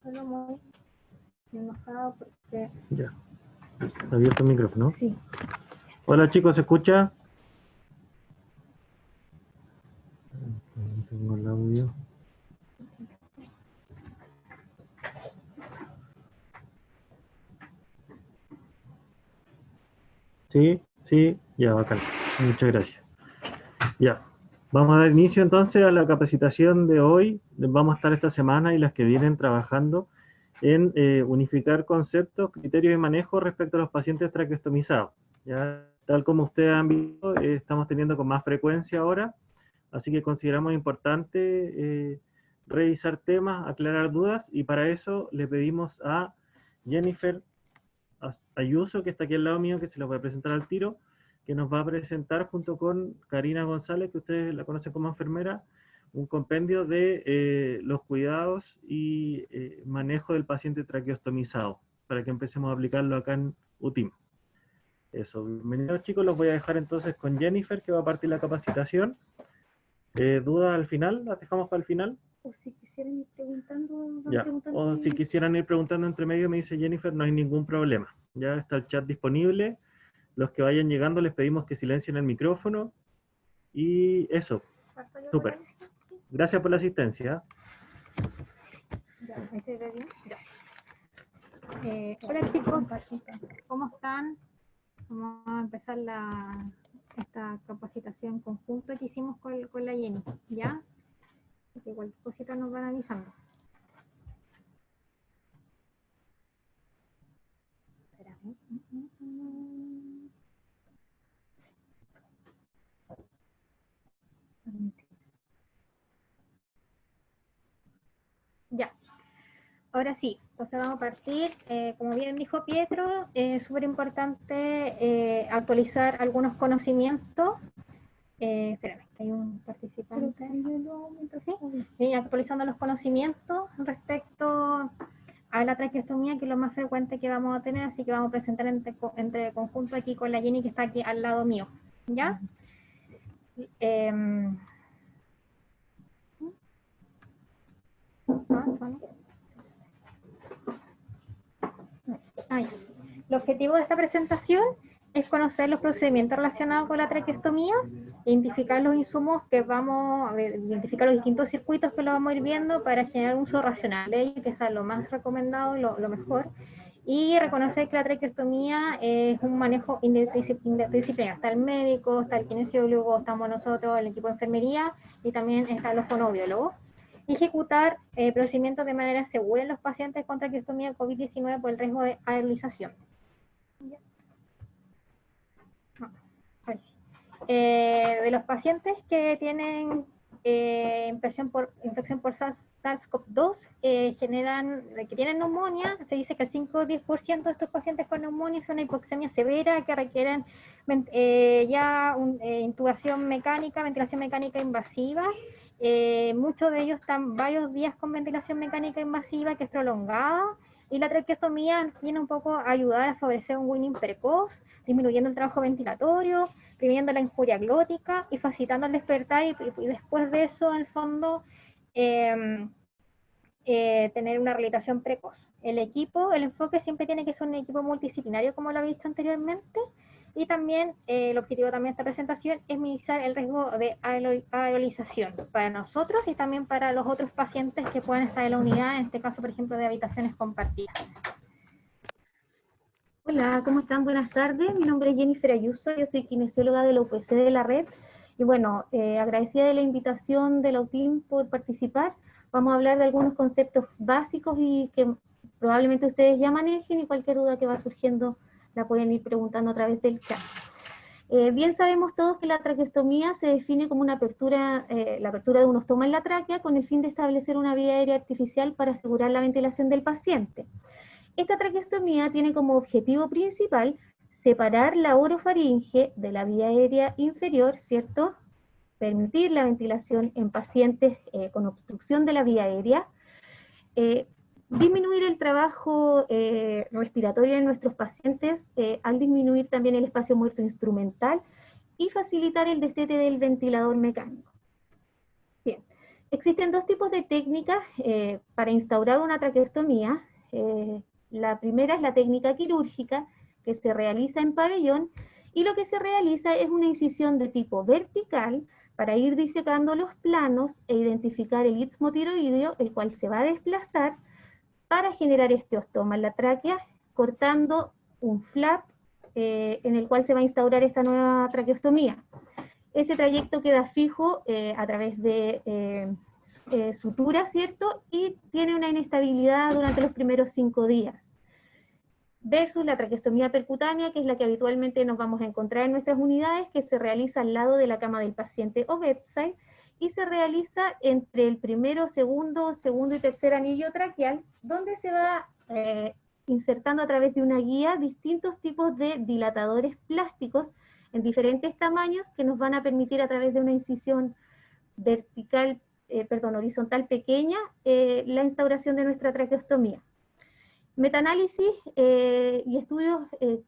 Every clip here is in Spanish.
Solo muy enojado porque... Ya. Abierto el micrófono. Sí. Hola chicos, ¿se escucha? No tengo el audio. Sí, sí, ya, bacán. Muchas gracias. Ya. Vamos a dar inicio entonces a la capacitación de hoy. Vamos a estar esta semana y las que vienen trabajando en unificar conceptos, criterios y manejo respecto a los pacientes traqueostomizados. Ya, tal como ustedes han visto, estamos teniendo con más frecuencia ahora, así que consideramos importante revisar temas, aclarar dudas, y para eso le pedimos a Jennifer Ayuso, que está aquí al lado mío, que se los voy a presentar al tiro, que nos va a presentar junto con Karina González, que ustedes la conocen como enfermera, un compendio de los cuidados y manejo del paciente traqueostomizado, para que empecemos a aplicarlo acá en UTIM. Eso, bienvenidos chicos, los voy a dejar entonces con Jennifer, que va a partir la capacitación. ¿Dudas al final? ¿Las dejamos para el final? O si quisieran ir preguntando, van Ya. preguntando. O si quisieran ir preguntando entre medio, me dice Jennifer, no hay ningún problema. Ya está el chat disponible. Los que vayan llegando les pedimos que silencien el micrófono. Y eso, súper. Gracias por la asistencia. Ya, ¿ahí se ve bien? Ya. Hola chicos, ¿cómo están? Vamos a empezar esta capacitación conjunta que hicimos con la Jenny, ¿ya? Porque cualquier cosita nos van avisando. Espérame. Ya, ahora sí, entonces vamos a partir. Como bien dijo Pietro, es súper importante actualizar algunos conocimientos. Espérame, que hay un participante. ¿Sí? Actualizando los conocimientos respecto a la traqueostomía, que es lo más frecuente que vamos a tener, así que vamos a presentar entre conjunto aquí con la Jenny, que está aquí al lado mío. ¿Ya? El objetivo de esta presentación es conocer los procedimientos relacionados con la traqueostomía, identificar los insumos que vamos a ver, identificar los distintos circuitos que lo vamos a ir viendo para generar un uso racional de ellos, que sea lo más recomendado y lo mejor, y reconocer que la traqueostomía es un manejo interdisciplinar. Está el médico, está el kinesiólogo, estamos nosotros, el equipo de enfermería, y también están los fonoaudiólogos. Ejecutar procedimientos de manera segura en los pacientes con traqueostomía COVID-19 por el riesgo de aerolización. De los pacientes que tienen infección por SARS-CoV-2 que tienen neumonía, se dice que el 5 o 10% de estos pacientes con neumonía son una hipoxemia severa que requieren intubación mecánica, ventilación mecánica invasiva. Muchos de ellos están varios días con ventilación mecánica invasiva que es prolongada, y la traqueostomía viene un poco a ayudar a favorecer un weaning precoz, disminuyendo el trabajo ventilatorio, previniendo la injuria glótica y facilitando el despertar, y después de eso, en el fondo, tener una rehabilitación precoz. El enfoque siempre tiene que ser un equipo multidisciplinario, como lo he dicho anteriormente, y también el objetivo también de esta presentación es minimizar el riesgo de aerolización para nosotros y también para los otros pacientes que puedan estar en la unidad, en este caso, por ejemplo, de habitaciones compartidas. Hola, ¿cómo están? Buenas tardes. Mi nombre es Jennifer Ayuso, yo soy kinesióloga de la UPC de la red. Y bueno, agradecida de la invitación de la UTIM por participar. Vamos a hablar de algunos conceptos básicos y que probablemente ustedes ya manejen, y cualquier duda que va surgiendo la pueden ir preguntando a través del chat. Bien sabemos todos que la traqueostomía se define como la apertura de un ostoma en la tráquea con el fin de establecer una vía aérea artificial para asegurar la ventilación del paciente. Esta traqueostomía tiene como objetivo principal separar la orofaringe de la vía aérea inferior, ¿cierto? Permitir la ventilación en pacientes con obstrucción de la vía aérea, disminuir el trabajo respiratorio en nuestros pacientes al disminuir también el espacio muerto instrumental y facilitar el destete del ventilador mecánico. Bien, Existen dos tipos de técnicas para instaurar una traqueostomía. La primera es la técnica quirúrgica, que se realiza en pabellón, y lo que se realiza es una incisión de tipo vertical para ir disecando los planos e identificar el istmo tiroideo, el cual se va a desplazar para generar este ostoma en la tráquea, cortando un flap en el cual se va a instaurar esta nueva traqueostomía. Ese trayecto queda fijo a través de sutura, ¿cierto? Y tiene una inestabilidad durante los primeros 5 días. Versus la traqueostomía percutánea, que es la que habitualmente nos vamos a encontrar en nuestras unidades, que se realiza al lado de la cama del paciente o bedside, y se realiza entre el primero, segundo y tercer anillo traqueal, donde se va insertando a través de una guía distintos tipos de dilatadores plásticos en diferentes tamaños que nos van a permitir a través de una incisión vertical, horizontal pequeña, la instauración de nuestra traqueostomía. Metaanálisis y estudios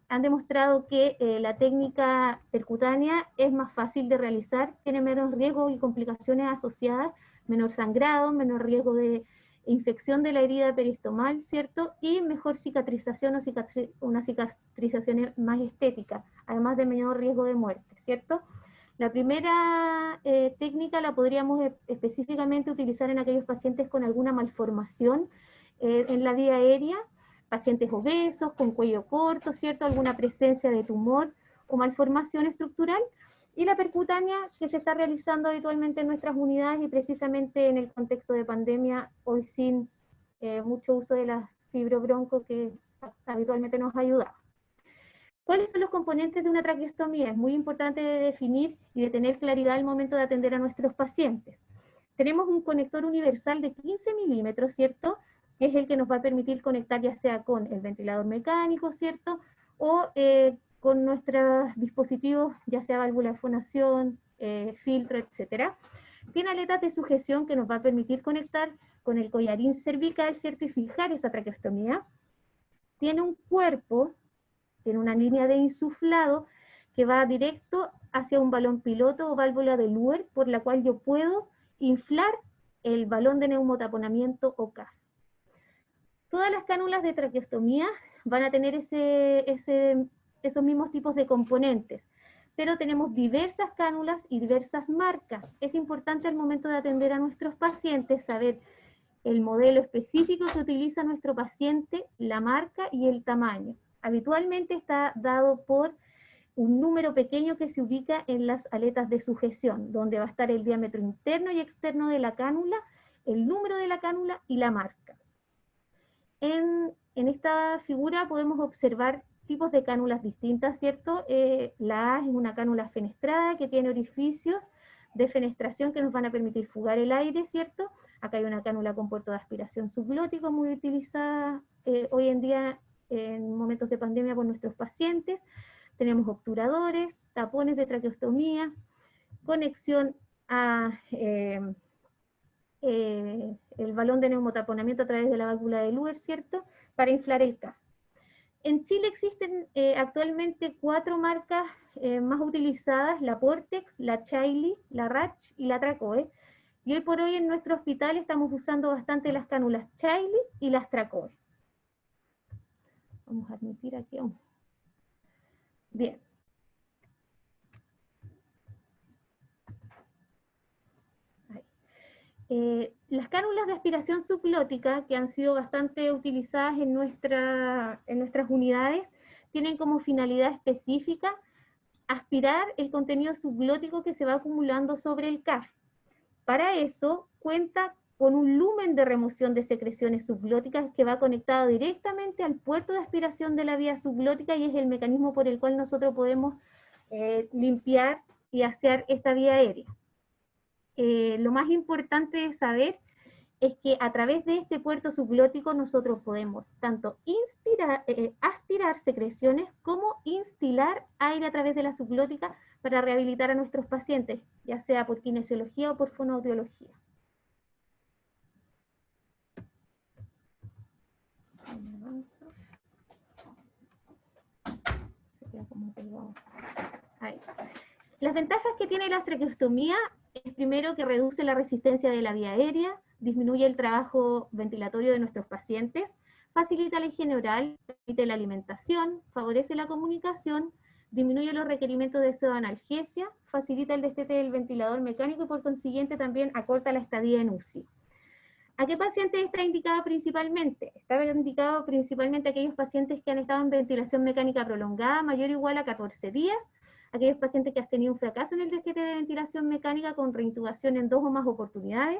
han demostrado que la técnica percutánea es más fácil de realizar, tiene menos riesgos y complicaciones asociadas, menor sangrado, menor riesgo de infección de la herida peristomal, ¿cierto? Y mejor cicatrización o una cicatrización más estética, además de menor riesgo de muerte, ¿cierto? La primera técnica la podríamos específicamente utilizar en aquellos pacientes con alguna malformación en la vía aérea, pacientes obesos, con cuello corto, ¿cierto? Alguna presencia de tumor o malformación estructural, y la percutánea que se está realizando habitualmente en nuestras unidades y precisamente en el contexto de pandemia, hoy sin mucho uso de la fibrobronco que habitualmente nos ayuda. ¿Cuáles son los componentes de una traqueostomía? Es muy importante de definir y de tener claridad al momento de atender a nuestros pacientes. Tenemos un conector universal de 15 milímetros, ¿cierto?, que es el que nos va a permitir conectar ya sea con el ventilador mecánico, ¿cierto?, o con nuestros dispositivos, ya sea válvula de fonación, filtro, etc. Tiene aletas de sujeción que nos va a permitir conectar con el collarín cervical, ¿cierto?, y fijar esa traqueostomía. Tiene un cuerpo, tiene una línea de insuflado que va directo hacia un balón piloto o válvula de Luer, por la cual yo puedo inflar el balón de neumotaponamiento o CAF. Todas las cánulas de traqueostomía van a tener esos mismos tipos de componentes, pero tenemos diversas cánulas y diversas marcas. Es importante al momento de atender a nuestros pacientes saber el modelo específico que utiliza nuestro paciente, la marca y el tamaño. Habitualmente está dado por un número pequeño que se ubica en las aletas de sujeción, donde va a estar el diámetro interno y externo de la cánula, el número de la cánula y la marca. En esta figura podemos observar tipos de cánulas distintas, ¿cierto? La A es una cánula fenestrada que tiene orificios de fenestración que nos van a permitir fugar el aire, ¿cierto? Acá hay una cánula con puerto de aspiración subglótico muy utilizada hoy en día en momentos de pandemia por nuestros pacientes. Tenemos obturadores, tapones de traqueostomía, conexión a el balón de neumotaponamiento a través de la válvula de Luer, ¿cierto?, para inflar el CAF. En Chile existen actualmente 4 marcas más utilizadas: la Portex, la Chailly, la Ratch y la Tracoe. Y hoy por hoy en nuestro hospital estamos usando bastante las cánulas Chailly y las Tracoe. Vamos a admitir aquí. Bien. Las cánulas de aspiración subglótica, que han sido bastante utilizadas en nuestras unidades, tienen como finalidad específica aspirar el contenido subglótico que se va acumulando sobre el CAF. Para eso cuenta con un lumen de remoción de secreciones subglóticas que va conectado directamente al puerto de aspiración de la vía subglótica, y es el mecanismo por el cual nosotros podemos limpiar y asear esta vía aérea. Lo más importante de saber es que a través de este puerto subglótico nosotros podemos tanto aspirar secreciones como instilar aire a través de la subglótica para rehabilitar a nuestros pacientes, ya sea por kinesiología o por fonoaudiología. Ahí. Las ventajas que tiene la traqueostomía es primero que reduce la resistencia de la vía aérea, disminuye el trabajo ventilatorio de nuestros pacientes, facilita la higiene oral, permite la alimentación, favorece la comunicación, disminuye los requerimientos de pseudoanalgesia, facilita el destete del ventilador mecánico y por consiguiente también acorta la estadía en UCI. ¿A qué pacientes está indicado principalmente? Está indicado principalmente a aquellos pacientes que han estado en ventilación mecánica prolongada mayor o igual a 14 días, aquellos pacientes que han tenido un fracaso en el destete de ventilación mecánica con reintubación en 2 o más oportunidades,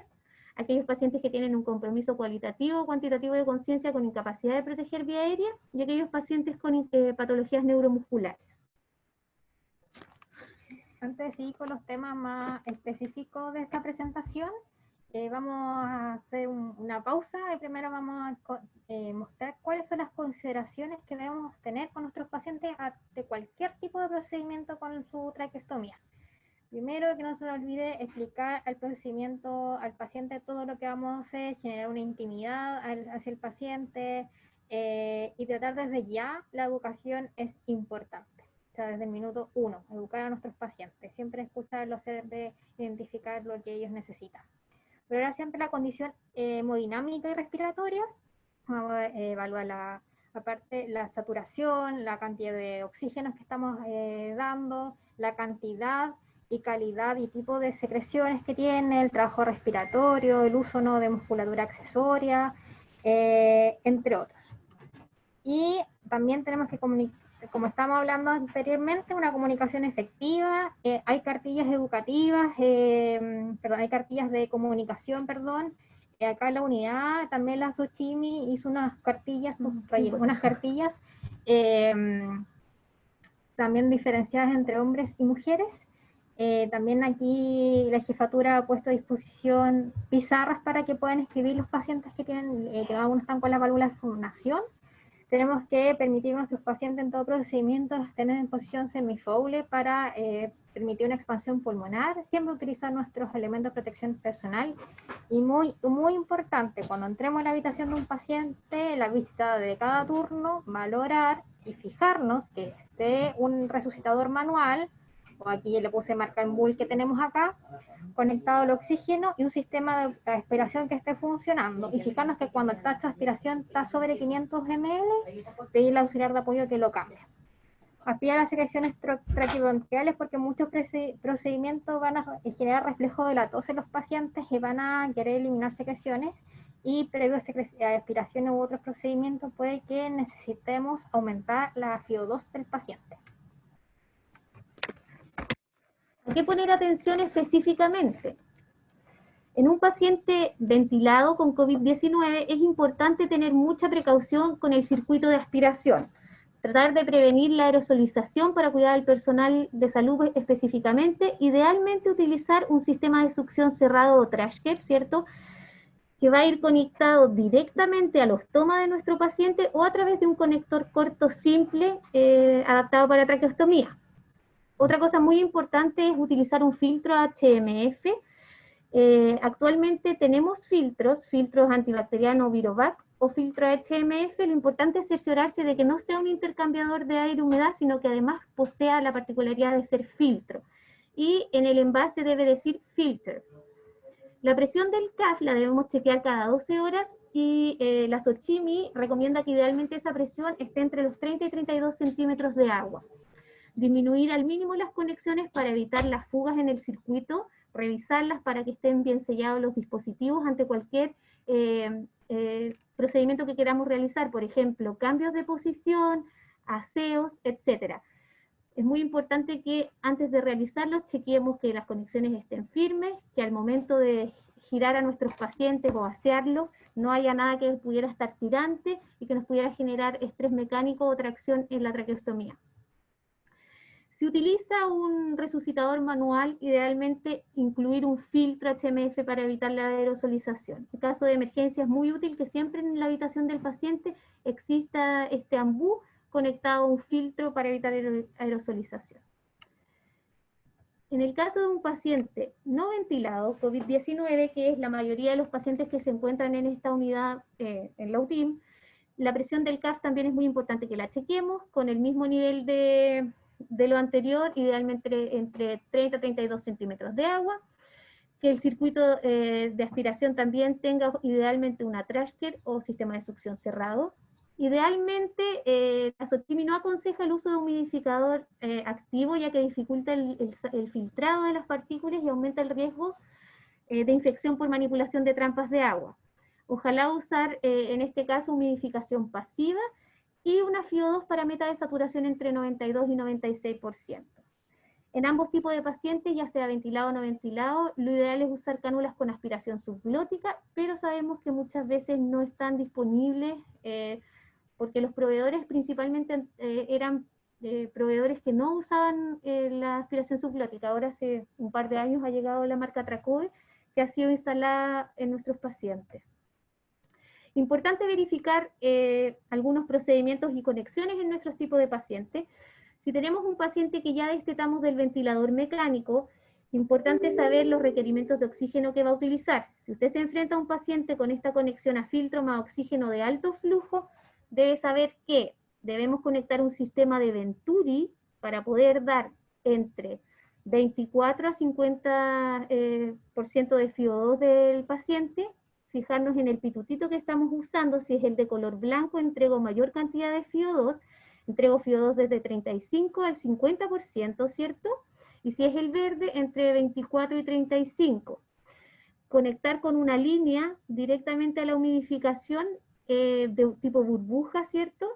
aquellos pacientes que tienen un compromiso cualitativo o cuantitativo de conciencia con incapacidad de proteger vía aérea, y aquellos pacientes con patologías neuromusculares. Antes de seguir con los temas más específicos de esta presentación, vamos a hacer una pausa y primero vamos a mostrar cuáles son las consideraciones que debemos tener con nuestros pacientes ante cualquier tipo de procedimiento con su traqueostomía. Primero, que no se nos olvide explicar al procedimiento, al paciente, todo lo que vamos a hacer, generar una intimidad hacia el paciente y tratar desde ya. La educación es importante. O sea, desde el minuto 1, educar a nuestros pacientes, siempre escucharlos, de identificar lo que ellos necesitan. Pero ahora siempre la condición hemodinámica y respiratoria, vamos a evaluar aparte la saturación, la cantidad de oxígenos que estamos dando, la cantidad y calidad y tipo de secreciones que tiene, el trabajo respiratorio, el uso no de musculatura accesoria, entre otros. Y también tenemos que comunicar, como estamos hablando anteriormente, una comunicación efectiva. Hay cartillas educativas, hay cartillas de comunicación, acá en la unidad también la Xochimilco hizo unas cartillas, también diferenciadas entre hombres y mujeres. También aquí la jefatura ha puesto a disposición pizarras para que puedan escribir los pacientes que tienen, que aún están con la válvula de fundación. Tenemos que permitir a nuestros pacientes en todo procedimiento tener en posición semifoule para permitir una expansión pulmonar, siempre utilizar nuestros elementos de protección personal. Y muy importante, cuando entremos en la habitación de un paciente, la visita de cada turno, valorar y fijarnos que esté un resucitador manual, o aquí le puse marca en bull que tenemos acá, conectado al oxígeno y un sistema de aspiración que esté funcionando. Y fijarnos que cuando el tacho de aspiración está sobre 500 ml, pedirle al auxiliar de apoyo que lo cambie. Aspirar las secreciones traqueobronquiales porque muchos procedimientos van a generar reflejo de la tos en los pacientes y van a querer eliminar secreciones, y previo a aspiración u otros procedimientos puede que necesitemos aumentar la FiO2 del paciente. ¿A qué poner atención específicamente? En un paciente ventilado con COVID-19 es importante tener mucha precaución con el circuito de aspiración. Tratar de prevenir la aerosolización para cuidar al personal de salud específicamente. Idealmente utilizar un sistema de succión cerrado o trash cap, ¿cierto?, que va a ir conectado directamente al ostoma de nuestro paciente o a través de un conector corto simple adaptado para traqueostomía. Otra cosa muy importante es utilizar un filtro HMF. Actualmente tenemos filtros antibacteriano Virovac o filtro HMF. Lo importante es cerciorarse de que no sea un intercambiador de aire-humedad, sino que además posea la particularidad de ser filtro. Y en el envase debe decir filter. La presión del CAF la debemos chequear cada 12 horas y la Xochimilco recomienda que idealmente esa presión esté entre los 30 y 32 centímetros de agua. Disminuir al mínimo las conexiones para evitar las fugas en el circuito, revisarlas para que estén bien sellados los dispositivos ante cualquier procedimiento que queramos realizar, por ejemplo, cambios de posición, aseos, etc. Es muy importante que antes de realizarlos chequeemos que las conexiones estén firmes, que al momento de girar a nuestros pacientes o asearlos no haya nada que pudiera estar tirante y que nos pudiera generar estrés mecánico o tracción en la traqueostomía. Si utiliza un resucitador manual, idealmente incluir un filtro HMF para evitar la aerosolización. En caso de emergencia es muy útil que siempre en la habitación del paciente exista este ambú conectado a un filtro para evitar aerosolización. En el caso de un paciente no ventilado, COVID-19, que es la mayoría de los pacientes que se encuentran en esta unidad en la UTIM, la presión del CAF también es muy importante que la chequemos con el mismo nivel de lo anterior, idealmente entre 30 y 32 centímetros de agua. que el circuito de aspiración también tenga idealmente una trashker o sistema de succión cerrado. Idealmente, la SOCIMI no aconseja el uso de humidificador activo, ya que dificulta el filtrado de las partículas y aumenta el riesgo de infección por manipulación de trampas de agua. Ojalá usar en este caso humidificación pasiva y una FiO2 para meta de saturación entre 92 y 96%. En ambos tipos de pacientes, ya sea ventilado o no ventilado, lo ideal es usar cánulas con aspiración subglótica, pero sabemos que muchas veces no están disponibles porque los proveedores principalmente eran proveedores que no usaban la aspiración subglótica. Ahora hace un par de años ha llegado la marca Tracoe, que ha sido instalada en nuestros pacientes. Importante verificar algunos procedimientos y conexiones en nuestros tipos de pacientes. Si tenemos un paciente que ya destetamos del ventilador mecánico, importante saber los requerimientos de oxígeno que va a utilizar. Si usted se enfrenta a un paciente con esta conexión a filtro más oxígeno de alto flujo, debe saber que debemos conectar un sistema de Venturi para poder dar entre 24 a 50% de FiO2 del paciente, fijarnos en el pitutito que estamos usando. Si es el de color blanco, entrego mayor cantidad de FiO2, entrego FiO2 desde 35 al 50%, ¿cierto? Y si es el verde, entre 24 y 35. Conectar con una línea directamente a la humidificación de tipo burbuja, ¿cierto?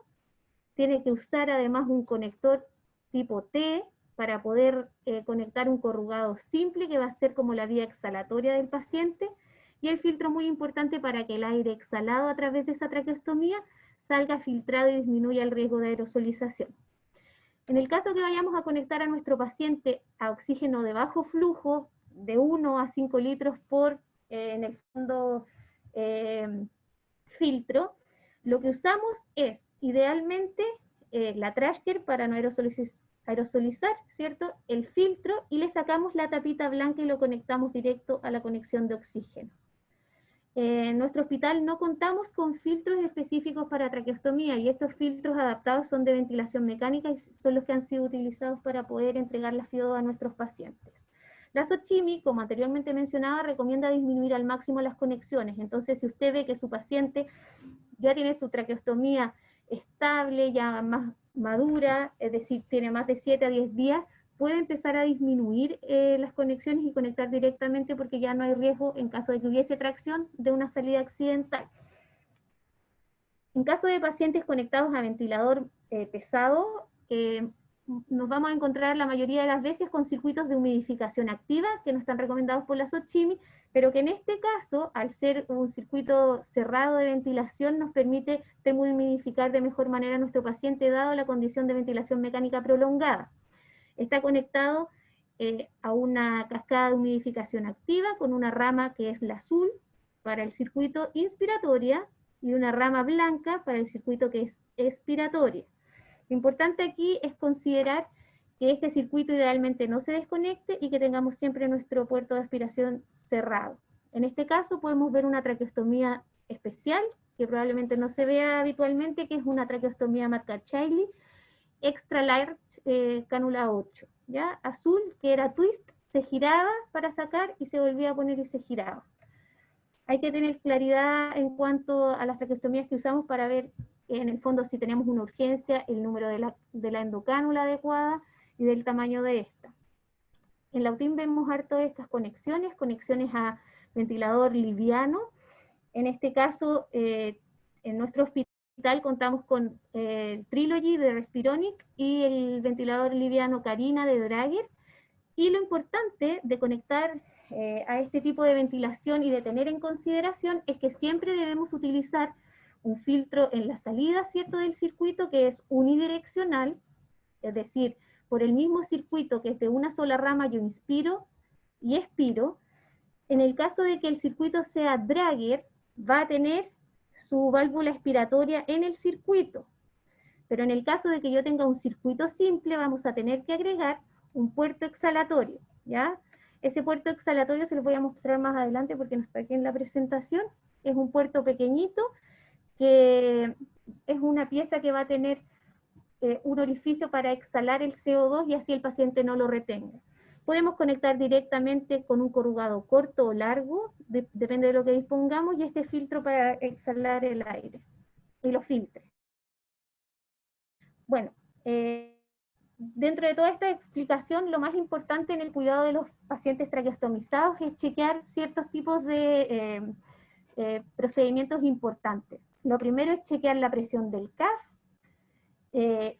Tiene que usar además un conector tipo T para poder conectar un corrugado simple que va a ser como la vía exhalatoria del paciente, y el filtro muy importante para que el aire exhalado a través de esa traqueostomía salga filtrado y disminuya el riesgo de aerosolización. En el caso que vayamos a conectar a nuestro paciente a oxígeno de bajo flujo, de 1 a 5 litros por, en el fondo, filtro, lo que usamos es, idealmente, la trashker para no aerosolizar, ¿cierto? El filtro, y le sacamos la tapita blanca y lo conectamos directo a la conexión de oxígeno. En nuestro hospital no contamos con filtros específicos para traqueostomía, y estos filtros adaptados son de ventilación mecánica y son los que han sido utilizados para poder entregar la FiO2 a nuestros pacientes. La SOCIMI, como anteriormente mencionaba, recomienda disminuir al máximo las conexiones. Entonces, si usted ve que su paciente ya tiene su traqueostomía estable, ya más madura, es decir, tiene más de 7 a 10 días, puede empezar a disminuir las conexiones y conectar directamente, porque ya no hay riesgo, en caso de que hubiese tracción, de una salida accidental. En caso de pacientes conectados a ventilador pesado, nos vamos a encontrar la mayoría de las veces con circuitos de humidificación activa que no están recomendados por la SOCIMI, pero que en este caso, al ser un circuito cerrado de ventilación, nos permite termohumidificar de mejor manera a nuestro paciente, dado la condición de ventilación mecánica prolongada. Está conectado a una cascada de humidificación activa con una rama que es la azul para el circuito inspiratoria y una rama blanca para el circuito que es expiratoria. Lo importante aquí es considerar que este circuito idealmente no se desconecte y que tengamos siempre nuestro puerto de aspiración cerrado. En este caso podemos ver una traqueostomía especial, que probablemente no se vea habitualmente, que es una traqueostomía marca Chiley, extra large cánula 8, ¿ya? Azul, que era twist, se giraba para sacar y se volvía a poner y se giraba. Hay que tener claridad en cuanto a las traqueostomías que usamos para ver en el fondo si tenemos una urgencia, el número de la endocánula adecuada y del tamaño de esta. En la UTIM vemos harto estas conexiones a ventilador liviano. En este caso, en nuestro hospital contamos con el Trilogy de Respironic y el ventilador liviano Carina de Drager. Y lo importante de conectar a este tipo de ventilación y de tener en consideración es que siempre debemos utilizar un filtro en la salida, ¿cierto?, del circuito, que es unidireccional, es decir, por el mismo circuito que es de una sola rama yo inspiro y expiro. En el caso de que el circuito sea Drager, va a tener su válvula expiratoria en el circuito. Pero en el caso de que yo tenga un circuito simple, vamos a tener que agregar un puerto exhalatorio, ¿ya? Ese puerto exhalatorio se los voy a mostrar más adelante porque no está aquí en la presentación. Es un puerto pequeñito que es una pieza que va a tener un orificio para exhalar el CO2 y así el paciente no lo retenga. Podemos conectar directamente con un corrugado corto o largo, depende de lo que dispongamos, y este filtro para exhalar el aire y lo filtre. Bueno, dentro de toda esta explicación, lo más importante en el cuidado de los pacientes traqueostomizados es chequear ciertos tipos de procedimientos importantes. Lo primero es chequear la presión del CAF,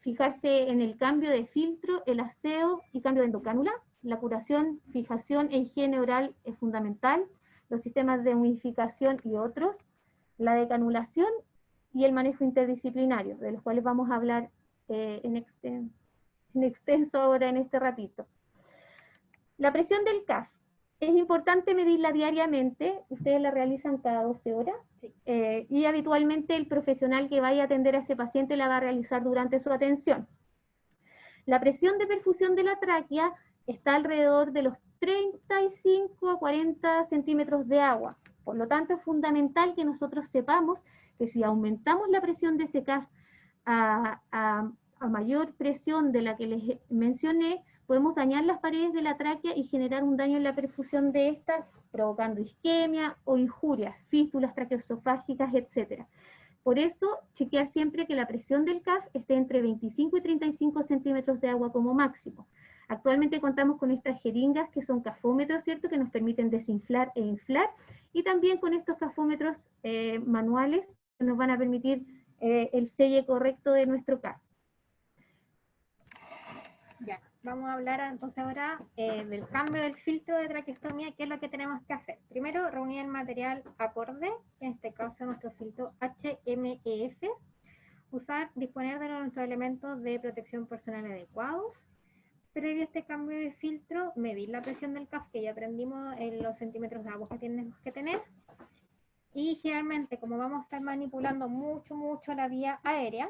fijarse en el cambio de filtro, el aseo y cambio de endocánula. La curación, fijación e higiene oral es fundamental, los sistemas de humidificación y otros, la decanulación y el manejo interdisciplinario, de los cuales vamos a hablar en extenso ahora en este ratito. La presión del CAF. Es importante medirla diariamente, ustedes la realizan cada 12 horas, y habitualmente el profesional que vaya a atender a ese paciente la va a realizar durante su atención. La presión de perfusión de la tráquea está alrededor de los 35 a 40 centímetros de agua. Por lo tanto, es fundamental que nosotros sepamos que si aumentamos la presión de ese CAF a mayor presión de la que les mencioné, podemos dañar las paredes de la tráquea y generar un daño en la perfusión de estas, provocando isquemia o injurias, fístulas traqueoesofágicas, etc. Por eso, chequear siempre que la presión del CAF esté entre 25 y 35 centímetros de agua como máximo. Actualmente contamos con estas jeringas que son cafómetros, ¿cierto?, que nos permiten desinflar e inflar, y también con estos cafómetros manuales que nos van a permitir el selle correcto de nuestro CAF. Ya, vamos a hablar entonces ahora del cambio del filtro de traqueostomía, qué es lo que tenemos que hacer. Primero, reunir el material acorde, en este caso nuestro filtro HMEF, disponer de nuestros elementos de protección personal adecuados. Previo a este cambio de filtro, medir la presión del CAF, que ya aprendimos en los centímetros de agua que tenemos que tener. Y generalmente, como vamos a estar manipulando mucho la vía aérea,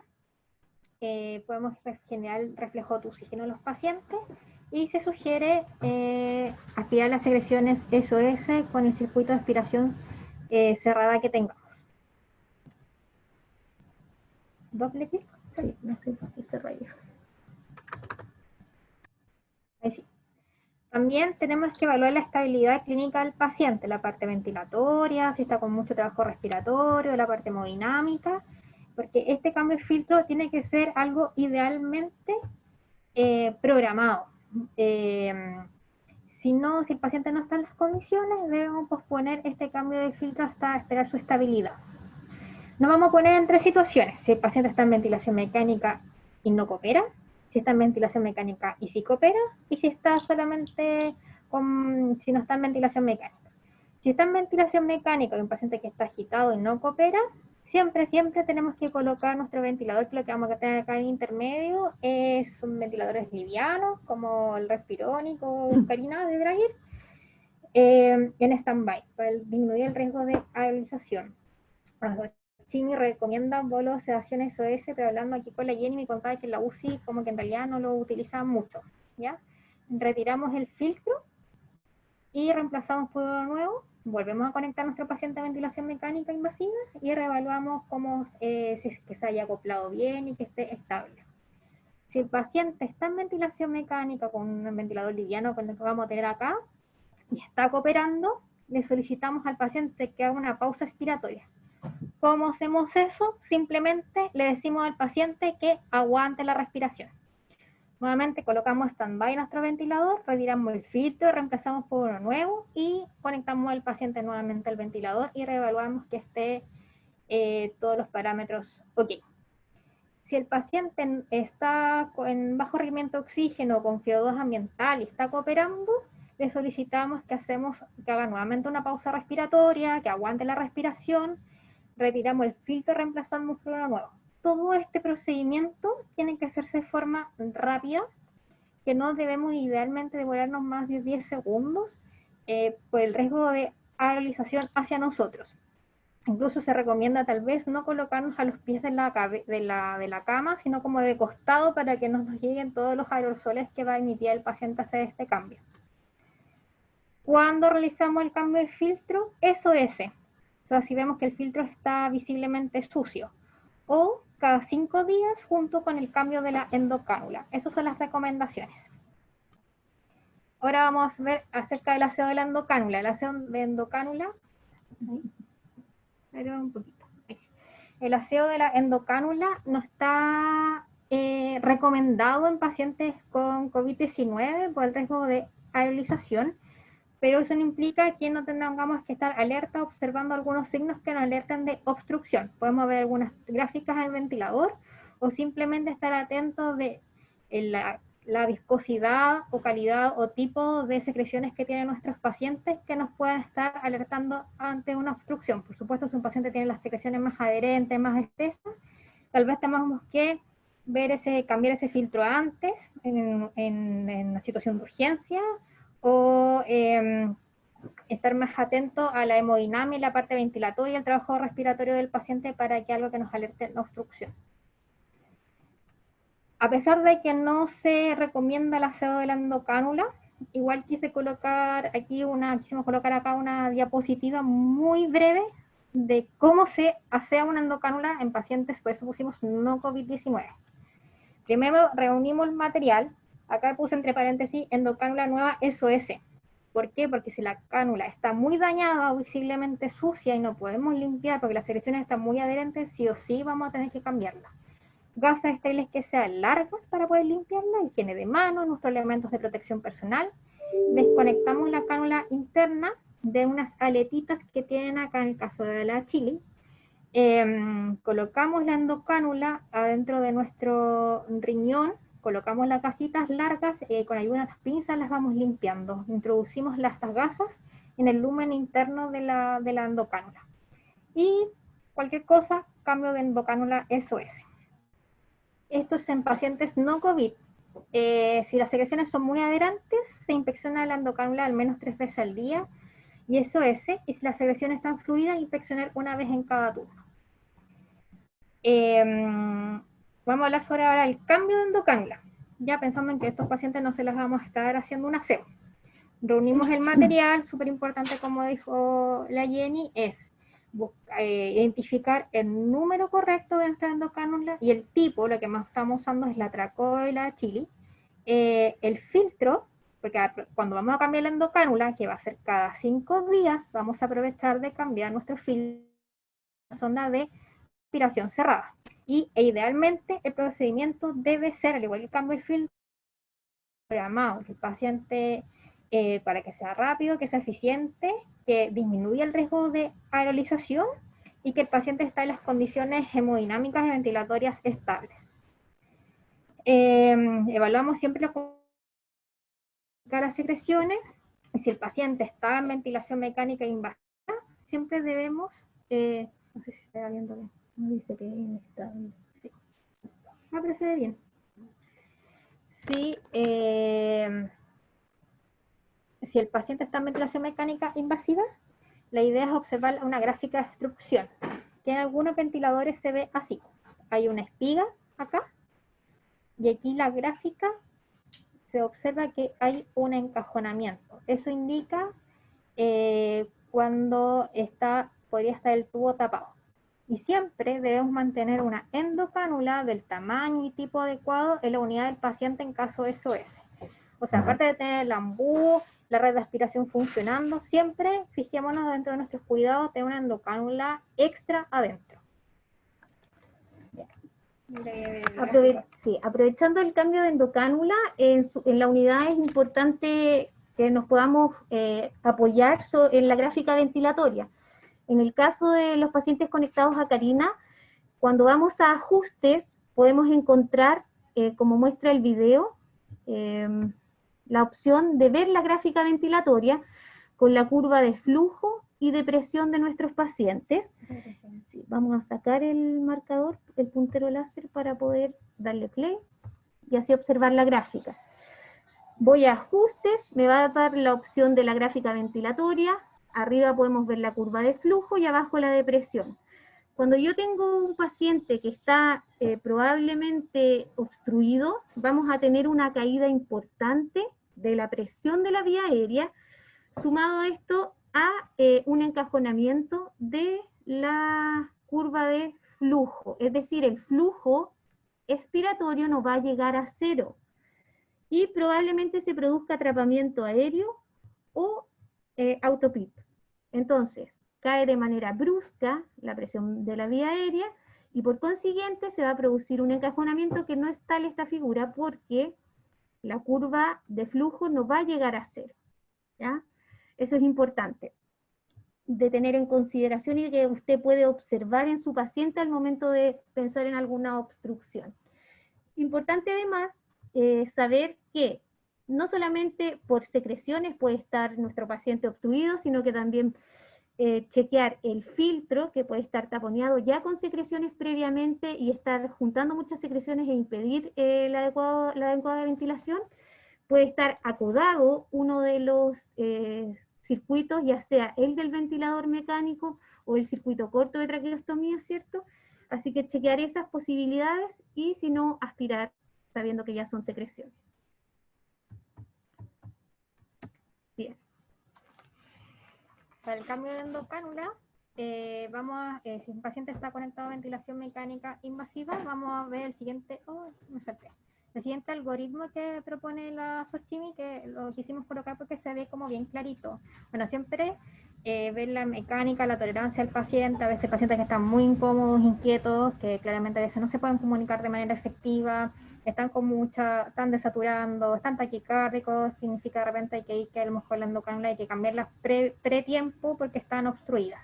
podemos generar el reflejo de oxígeno en los pacientes, y se sugiere aspirar las secreciones SOS con el circuito de aspiración cerrada que tengamos. ¿Doble clic? Sí, no sé por qué se raya. Ahí sí. También tenemos que evaluar la estabilidad clínica del paciente, la parte ventilatoria, si está con mucho trabajo respiratorio, la parte hemodinámica, porque este cambio de filtro tiene que ser algo idealmente programado. Si el paciente no está en las condiciones, debemos posponer este cambio de filtro hasta esperar su estabilidad. Nos vamos a poner en tres situaciones: si el paciente está en ventilación mecánica y no coopera, si está en ventilación mecánica y sí coopera, y si está solamente si no está en ventilación mecánica. Si está en ventilación mecánica y un paciente que está agitado y no coopera, siempre tenemos que colocar nuestro ventilador, que lo que vamos a tener acá en intermedio son ventiladores livianos, como el Respirónico o Carina de Draguer, en stand-by, para disminuir el riesgo de aerolización. Chimi recomienda bolos de sedación SOS, pero hablando aquí con la Jenny me contaba que en la UCI como que en realidad no lo utilizaban mucho, ¿ya? Retiramos el filtro y reemplazamos por uno nuevo, volvemos a conectar a nuestro paciente a ventilación mecánica invasiva y reevaluamos cómo, si es que se haya acoplado bien y que esté estable. Si el paciente está en ventilación mecánica con un ventilador liviano, con el que vamos a tener acá, y está cooperando, le solicitamos al paciente que haga una pausa expiratoria. ¿Cómo hacemos eso? Simplemente le decimos al paciente que aguante la respiración. Nuevamente colocamos stand-by nuestro ventilador, retiramos el filtro, reemplazamos por uno nuevo y conectamos al paciente nuevamente al ventilador y reevaluamos que esté todos los parámetros ok. Si el paciente está en bajo rendimiento de oxígeno con FiO2 ambiental y está cooperando, le solicitamos que haga nuevamente una pausa respiratoria, que aguante la respiración, retiramos el filtro y reemplazamos por uno nuevo. Todo este procedimiento tiene que hacerse de forma rápida, que no debemos idealmente demorarnos más de 10 segundos por el riesgo de aerolización hacia nosotros. Incluso se recomienda tal vez no colocarnos a los pies de la cama, sino como de costado, para que no nos lleguen todos los aerosoles que va a emitir el paciente hacer este cambio. Cuando realizamos el cambio de filtro, SOS. O sea, si vemos que el filtro está visiblemente sucio. O cada 5 días junto con el cambio de la endocánula. Esas son las recomendaciones. Ahora vamos a ver acerca del aseo de la endocánula. El aseo de endocánula, un poquito. El aseo de la endocánula no está recomendado en pacientes con COVID-19 por el riesgo de aerolización, pero eso no implica que no tengamos que estar alerta observando algunos signos que nos alerten de obstrucción. Podemos ver algunas gráficas al ventilador o simplemente estar atentos de la viscosidad o calidad o tipo de secreciones que tienen nuestros pacientes que nos pueden estar alertando ante una obstrucción. Por supuesto, si un paciente tiene las secreciones más adherentes, más espesas, tal vez tenemos que cambiar ese filtro antes en la situación de urgencia, o estar más atento a la hemodinamia y la parte ventilatoria y el trabajo respiratorio del paciente para que algo que nos alerte la obstrucción. A pesar de que no se recomienda el aseo de la endocánula, igual quisimos colocar acá una diapositiva muy breve de cómo se asea una endocánula en pacientes, por eso pusimos no COVID-19. Primero reunimos el material, acá puse entre paréntesis endocánula nueva SOS. ¿Por qué? Porque si la cánula está muy dañada o visiblemente sucia y no podemos limpiar porque las secreciones están muy adherentes, sí o sí vamos a tener que cambiarla. Gasas estériles que sean largas para poder limpiarla, higiene de manos, nuestros elementos de protección personal. Desconectamos la cánula interna de unas aletitas que tienen acá en el caso de la chili. Colocamos la endocánula adentro de nuestro riñón, colocamos las gasitas largas y con ayuda de unas pinzas las vamos limpiando. Introducimos estas gasas en el lumen interno de la endocánula. Y cualquier cosa, cambio de endocánula SOS. Esto es en pacientes no COVID. Si las secreciones son muy adherentes, se inspecciona la endocánula al menos 3 veces al día, y SOS, y si las secreciones están fluidas, inspeccionar una vez en cada turno. Vamos a hablar sobre ahora el cambio de endocánula, ya pensando en que estos pacientes no se les vamos a estar haciendo un aseo. Reunimos el material, súper importante, como dijo la Jenny, es identificar el número correcto de nuestra endocánula y el tipo. Lo que más estamos usando es la Traco y la Chili. El filtro, porque cuando vamos a cambiar la endocánula, que va a ser cada 5 días, vamos a aprovechar de cambiar nuestro filtro a sonda de aspiración cerrada. E idealmente el procedimiento debe ser, al igual que el cambio de filtro, programado. El paciente, para que sea rápido, que sea eficiente, que disminuya el riesgo de aerolización y que el paciente esté en las condiciones hemodinámicas y ventilatorias estables. Evaluamos siempre las secreciones, y si el paciente está en ventilación mecánica invasiva, siempre debemos, no sé si está viendo bien, no dice que es inestable. Sí. Pero se ve bien. Sí, si el paciente está en ventilación mecánica invasiva, la idea es observar una gráfica de obstrucción, que en algunos ventiladores se ve así. Hay una espiga acá, y aquí la gráfica se observa que hay un encajonamiento. Eso indica cuando podría estar el tubo tapado. Y siempre debemos mantener una endocánula del tamaño y tipo adecuado en la unidad del paciente en caso de SOS. O sea, aparte de tener el embudo, la red de aspiración funcionando, siempre fijémonos dentro de nuestros cuidados de una endocánula extra adentro. Aprovechando el cambio de endocánula, en la unidad es importante que nos podamos apoyar en la gráfica ventilatoria. En el caso de los pacientes conectados a Carina, cuando vamos a ajustes, podemos encontrar, como muestra el video, la opción de ver la gráfica ventilatoria con la curva de flujo y de presión de nuestros pacientes. Sí, vamos a sacar el marcador, el puntero láser, para poder darle play y así observar la gráfica. Voy a ajustes, me va a dar la opción de la gráfica ventilatoria. Arriba podemos ver la curva de flujo y abajo la de presión. Cuando yo tengo un paciente que está probablemente obstruido, vamos a tener una caída importante de la presión de la vía aérea, sumado a esto a un encajonamiento de la curva de flujo. Es decir, el flujo expiratorio no va a llegar a cero. y probablemente se produzca atrapamiento aéreo o autopip. Entonces, cae de manera brusca la presión de la vía aérea y por consiguiente se va a producir un encajonamiento que no es tal esta figura porque la curva de flujo no va a llegar a cero, ¿ya? Eso es importante de tener en consideración y que usted puede observar en su paciente al momento de pensar en alguna obstrucción. Importante además saber que no solamente por secreciones puede estar nuestro paciente obstruido, sino que también chequear el filtro, que puede estar taponeado ya con secreciones previamente y estar juntando muchas secreciones e impedir la adecuada ventilación. Puede estar acodado uno de los circuitos, ya sea el del ventilador mecánico o el circuito corto de traqueostomía, ¿cierto? Así que chequear esas posibilidades y si no, aspirar sabiendo que ya son secreciones. Bien. Para el cambio de endocánula, si un paciente está conectado a ventilación mecánica invasiva, vamos a ver el siguiente, el siguiente algoritmo que propone la Xochimmi, que lo quisimos colocar porque se ve como bien clarito. Bueno, siempre ver la mecánica, la tolerancia del paciente, a veces pacientes que están muy incómodos, inquietos, que claramente a veces no se pueden comunicar de manera efectiva, están desaturando, están taquicárdicos, significa de repente hay que ir que a lo mejor la endocánula hay que cambiarlas pre-tiempo porque están obstruidas.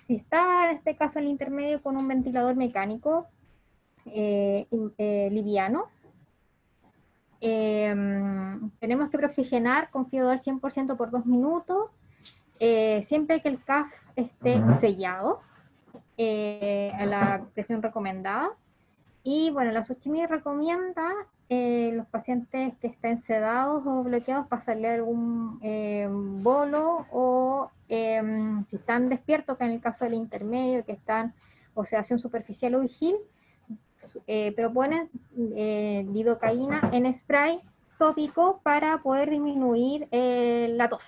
Si está en este caso el intermedio con un ventilador mecánico liviano, tenemos que preoxigenar con FIO2 al 100% por 2 minutos, siempre que el CAF esté sellado a la presión recomendada. Y bueno, la Xochimmi recomienda los pacientes que estén sedados o bloqueados pasarle algún bolo o si están despiertos, que en el caso del intermedio, que están oxidación superficial o vigil, proponen lidocaína en spray tópico para poder disminuir la tos.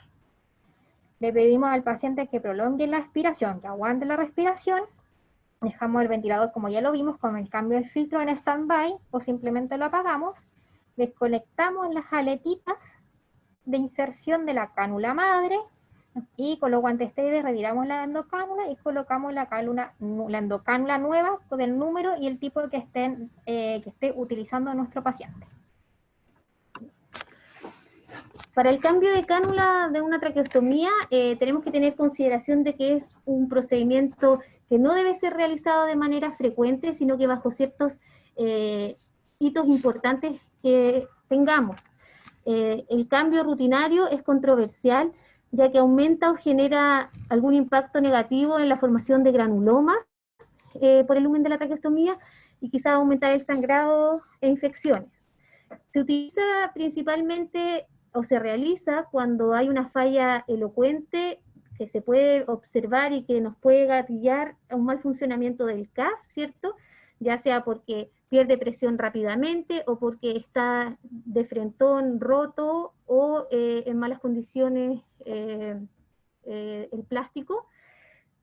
Le pedimos al paciente que prolongue la aspiración, que aguante la respiración. Dejamos el ventilador, como ya lo vimos, con el cambio del filtro en stand-by o simplemente lo apagamos. Desconectamos las aletitas de inserción de la cánula madre y con los guantes Steide retiramos la endocánula y colocamos la endocánula nueva con el número y el tipo que esté utilizando nuestro paciente. Para el cambio de cánula de una traqueostomía, tenemos que tener consideración de que es un procedimiento que no debe ser realizado de manera frecuente, sino que bajo ciertos hitos importantes que tengamos. El cambio rutinario es controversial, ya que aumenta o genera algún impacto negativo en la formación de granulomas por el lumen de la traqueostomía y quizás aumentar el sangrado e infecciones. Se utiliza principalmente o se realiza cuando hay una falla elocuente que se puede observar y que nos puede gatillar a un mal funcionamiento del CAF, ¿cierto? Ya sea porque pierde presión rápidamente o porque está de frentón roto o en malas condiciones el plástico.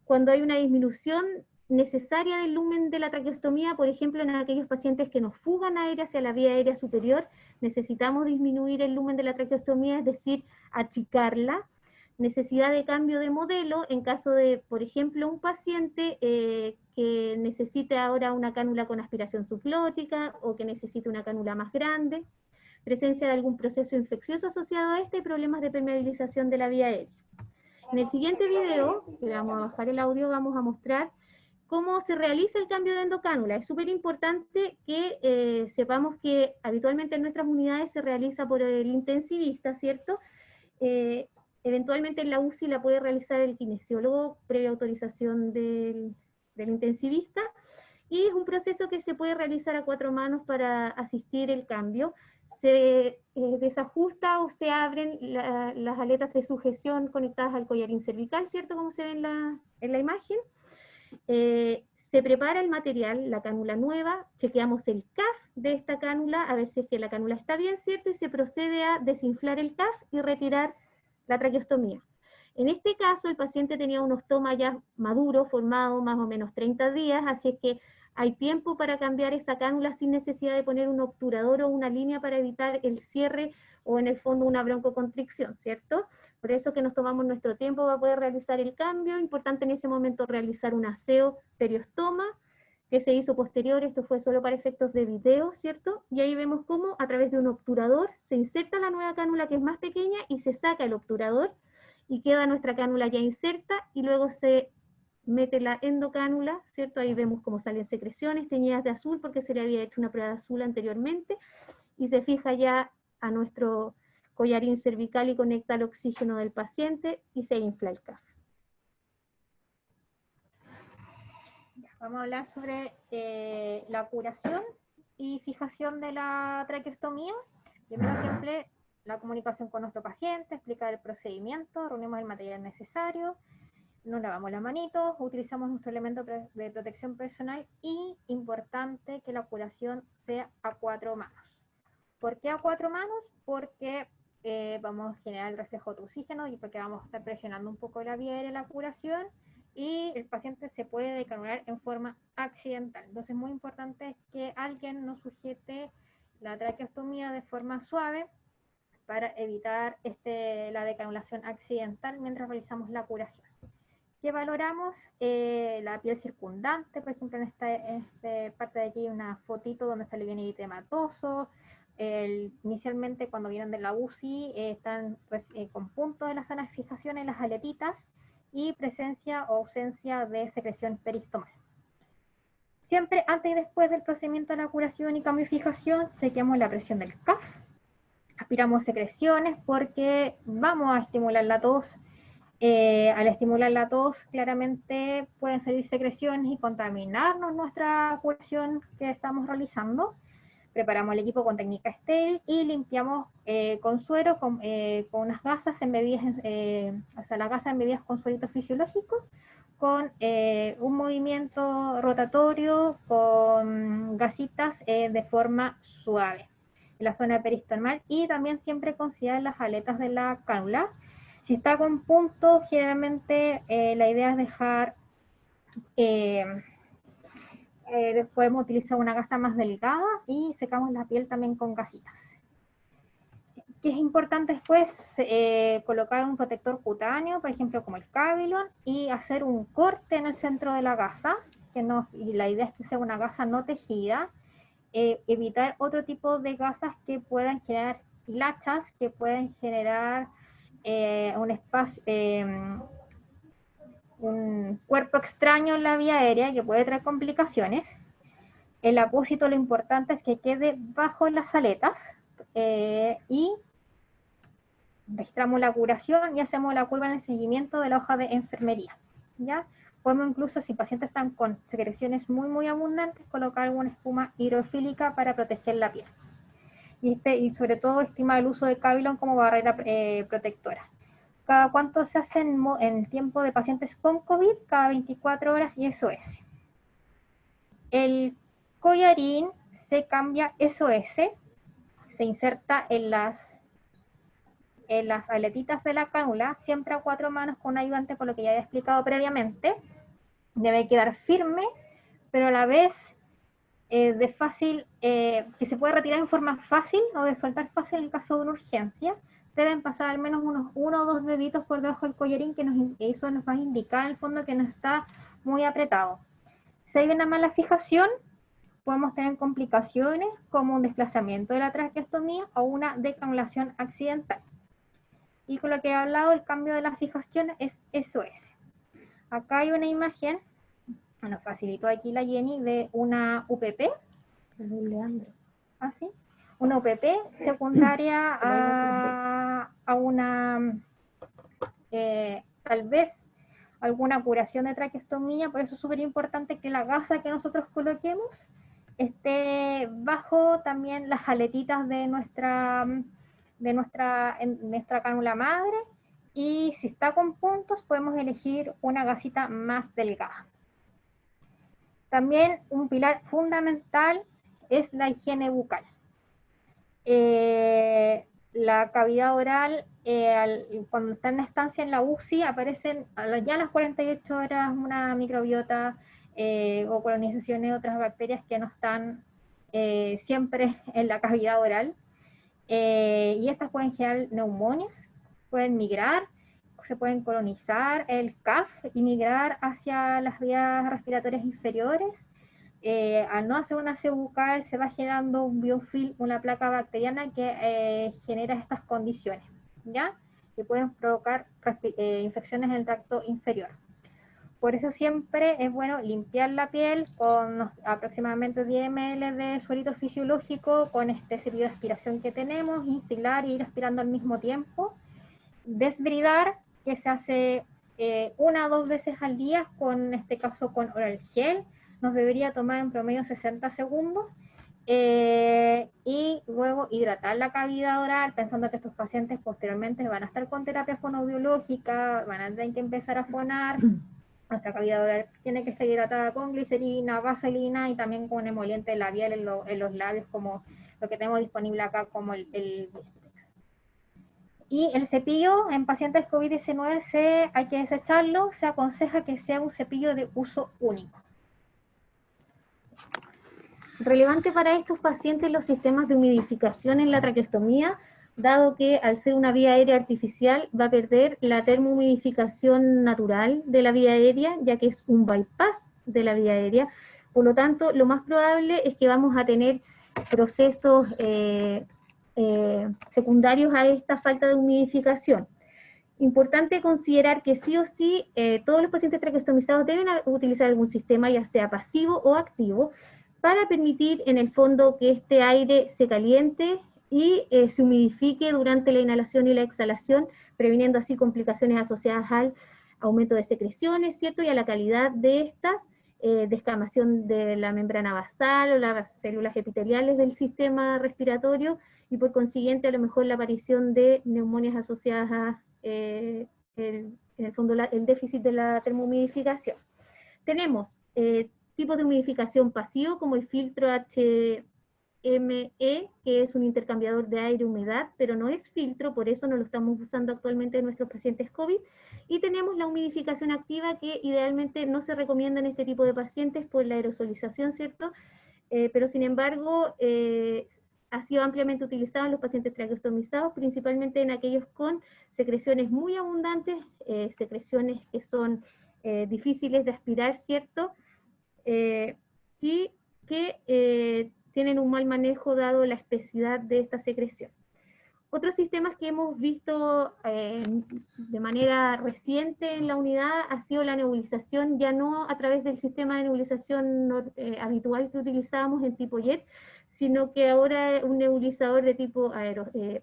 Cuando hay una disminución necesaria del lumen de la traqueostomía, por ejemplo, en aquellos pacientes que nos fugan aire hacia la vía aérea superior, necesitamos disminuir el lumen de la traqueostomía, es decir, achicarla. Necesidad de cambio de modelo en caso de, por ejemplo, un paciente que necesite ahora una cánula con aspiración subglótica o que necesite una cánula más grande. Presencia de algún proceso infeccioso asociado a este y problemas de permeabilización de la vía aérea. En el siguiente video, que vamos a bajar el audio, vamos a mostrar cómo se realiza el cambio de endocánula. Es súper importante que sepamos que habitualmente en nuestras unidades se realiza por el intensivista, ¿cierto? Eventualmente en la UCI la puede realizar el kinesiólogo previa autorización del intensivista, y es un proceso que se puede realizar a 4 manos para asistir el cambio. Se desajusta o se abren las aletas de sujeción conectadas al collarín cervical, ¿cierto? Como se ve en la imagen. Se prepara el material, la cánula nueva, chequeamos el CAF de esta cánula, a ver si es que la cánula está bien, ¿cierto? Y se procede a desinflar el CAF y retirar la traqueostomía. En este caso, el paciente tenía un ostoma ya maduro, formado más o menos 30 días, así es que Hay tiempo para cambiar esa cánula sin necesidad de poner un obturador o una línea para evitar el cierre o en el fondo una broncoconstricción, ¿cierto? Por eso que nos tomamos nuestro tiempo para poder realizar el cambio. Importante en ese momento realizar un aseo periostoma, que se hizo posterior, esto fue solo para efectos de video, ¿cierto? Y ahí vemos cómo a través de un obturador se inserta la nueva cánula que es más pequeña y se saca el obturador y queda nuestra cánula ya inserta y luego se mete la endocánula, ¿cierto? Ahí vemos cómo salen secreciones teñidas de azul porque se le había hecho una prueba de azul anteriormente y se fija ya a nuestro collarín cervical y conecta el oxígeno del paciente y se infla el CAF. Vamos a hablar sobre la curación y fijación de la traqueostomía. Primero siempre la comunicación con nuestro paciente, explicar el procedimiento, reunimos el material necesario, nos lavamos las manitos, utilizamos nuestro elemento de protección personal y, importante, que la curación sea a 4 manos. ¿Por qué a 4 manos? Porque vamos a generar el reflejo de oxígeno y porque vamos a estar presionando un poco la vía aérea en la curación y el paciente se puede decanular en forma accidental. Entonces es muy importante que alguien nos sujete la traqueostomía de forma suave para evitar la decanulación accidental mientras realizamos la curación. ¿Qué valoramos? La piel circundante, por ejemplo, en esta parte de aquí hay una fotito donde sale bien eritematoso. Inicialmente cuando vienen de la UCI están con puntos de la zona de fijación en las aletitas y presencia o ausencia de secreción peristomal. Siempre antes y después del procedimiento de la curación y cambio de fijación, chequeamos la presión del CAF, aspiramos secreciones porque vamos a estimular la tos. Al estimular la tos, claramente pueden salir secreciones y contaminarnos nuestra curación que estamos realizando. Preparamos el equipo con técnica estéril y limpiamos con suero, con unas gasas embebidas, o sea, las gasas embebidas con suerito fisiológico, con un movimiento rotatorio, con gasitas de forma suave en la zona peristomal y también siempre considerar las aletas de la cánula. Si está con puntos, generalmente la idea es dejar, podemos utilizar una gasa más delgada y secamos la piel también con gasitas. Que es importante después colocar un protector cutáneo, por ejemplo como el Cavilon, y hacer un corte en el centro de la gasa, y la idea es que sea una gasa no tejida, evitar otro tipo de gasas que puedan generar hilachas, que pueden generar un espacio, un cuerpo extraño en la vía aérea que puede traer complicaciones. El apósito, lo importante es que quede bajo las aletas y registramos la curación y hacemos la curva en el seguimiento de la hoja de enfermería. ¿Ya? Podemos incluso, si pacientes están con secreciones muy abundantes, colocar alguna espuma hidrofílica para proteger la piel. Y sobre todo estimar el uso de Cavilon como barrera protectora. ¿Cada cuánto se hace en tiempo de pacientes con COVID? Cada 24 horas y SOS. El collarín se cambia SOS, se inserta en las aletitas de la cánula, siempre a 4 manos con un ayudante, por lo que ya había explicado previamente. Debe quedar firme, pero a la vez de fácil, que se puede retirar en forma fácil o de soltar fácil en caso de una urgencia. Deben pasar al menos unos 1 o 2 deditos por debajo del collarín, que eso nos va a indicar en el fondo que no está muy apretado. Si hay una mala fijación, podemos tener complicaciones como un desplazamiento de la traqueostomía o una decanulación accidental. Y con lo que he hablado, el cambio de la fijación es SOS. Acá hay una imagen, nos facilitó aquí la Jenny, de una UPP. ¿Así? Una UPP secundaria a una, tal vez, alguna curación de traqueostomía. Por eso es súper importante que la gasa que nosotros coloquemos esté bajo también las aletitas de nuestra cánula madre, y si está con puntos podemos elegir una gasita más delgada. También un pilar fundamental es la higiene bucal. La cavidad oral, cuando está en estancia en la UCI, aparecen ya a las 48 horas una microbiota o colonizaciones de otras bacterias que no están siempre en la cavidad oral. Y estas pueden generar neumonias, pueden migrar, se pueden colonizar el CAF y migrar hacia las vías respiratorias inferiores. Al no hacer un aseo bucal se va generando un biofilm, una placa bacteriana que genera estas condiciones, ¿ya? Que pueden provocar infecciones en el tracto inferior. Por eso siempre es bueno limpiar la piel con aproximadamente 10 ml de suerito fisiológico con este cepillo de aspiración que tenemos, instilar y ir aspirando al mismo tiempo. Desbridar, que se hace 1 o 2 veces al día, con este caso con oral gel, nos debería tomar en promedio 60 segundos. Y luego hidratar la cavidad oral, pensando que estos pacientes posteriormente van a estar con terapia fonobiológica, van a tener que empezar a fonar. Nuestra cavidad oral tiene que estar hidratada con glicerina, vaselina y también con emoliente labial en los labios, como lo que tenemos disponible acá, como el y el cepillo en pacientes COVID-19 hay que desecharlo, se aconseja que sea un cepillo de uso único. Relevante para estos pacientes los sistemas de humidificación en la traqueostomía, dado que al ser una vía aérea artificial va a perder la termohumidificación natural de la vía aérea, ya que es un bypass de la vía aérea. Por lo tanto, lo más probable es que vamos a tener procesos secundarios a esta falta de humidificación. Importante considerar que sí o sí todos los pacientes traqueostomizados deben utilizar algún sistema, ya sea pasivo o activo, para permitir en el fondo que este aire se caliente y se humidifique durante la inhalación y la exhalación, previniendo así complicaciones asociadas al aumento de secreciones, ¿cierto? Y a la calidad de estas, descamación de la membrana basal o las células epiteliales del sistema respiratorio, y por consiguiente a lo mejor la aparición de neumonias asociadas a en el fondo el déficit de la termohumidificación. Tenemos tipos de humidificación pasivo como el filtro HME, que es un intercambiador de aire-humedad, pero no es filtro, por eso no lo estamos usando actualmente en nuestros pacientes COVID. Y tenemos la humidificación activa, que idealmente no se recomienda en este tipo de pacientes por la aerosolización, ¿cierto? Pero sin embargo, ha sido ampliamente utilizado en los pacientes traqueostomizados, principalmente en aquellos con secreciones muy abundantes, secreciones que son difíciles de aspirar, ¿cierto? Y que tienen un mal manejo dado la espesidad de esta secreción. Otros sistemas que hemos visto de manera reciente en la unidad ha sido la nebulización, ya no a través del sistema de nebulización habitual que utilizábamos en tipo JET, sino que ahora un nebulizador de tipo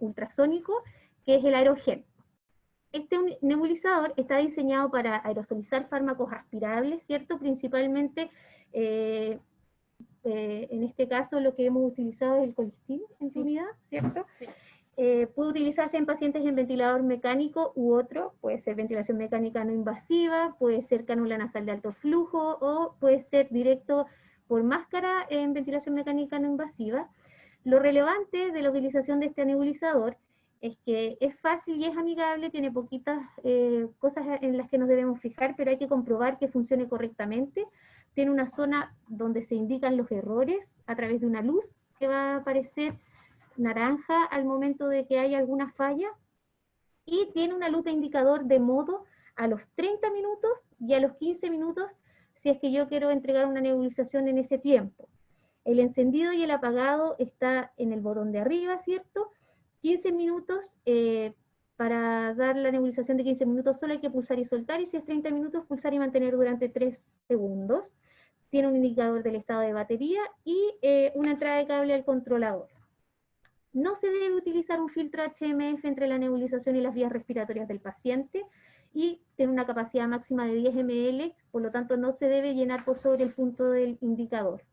ultrasónico, que es el Aerogen. Este nebulizador está diseñado para aerosolizar fármacos aspirables, ¿cierto? Principalmente, en este caso, lo que hemos utilizado es el colistin en su unidad, ¿cierto? Sí. Puede utilizarse en pacientes en ventilador mecánico u otro, puede ser ventilación mecánica no invasiva, puede ser cánula nasal de alto flujo, o puede ser directo por máscara en ventilación mecánica no invasiva. Lo relevante de la utilización de este nebulizador es que es fácil y es amigable, tiene poquitas cosas en las que nos debemos fijar, pero hay que comprobar que funcione correctamente. Tiene una zona donde se indican los errores a través de una luz que va a aparecer naranja al momento de que haya alguna falla, y tiene una luz de indicador de modo a los 30 minutos y a los 15 minutos si es que yo quiero entregar una nebulización en ese tiempo. El encendido y el apagado está en el botón de arriba, ¿cierto? 15 minutos, para dar la nebulización de 15 minutos solo hay que pulsar y soltar, y si es 30 minutos, pulsar y mantener durante 3 segundos. Tiene un indicador del estado de batería y una entrada de cable al controlador. No se debe utilizar un filtro HMF entre la nebulización y las vías respiratorias del paciente, y tiene una capacidad máxima de 10 ml, por lo tanto no se debe llenar por sobre el punto del indicador.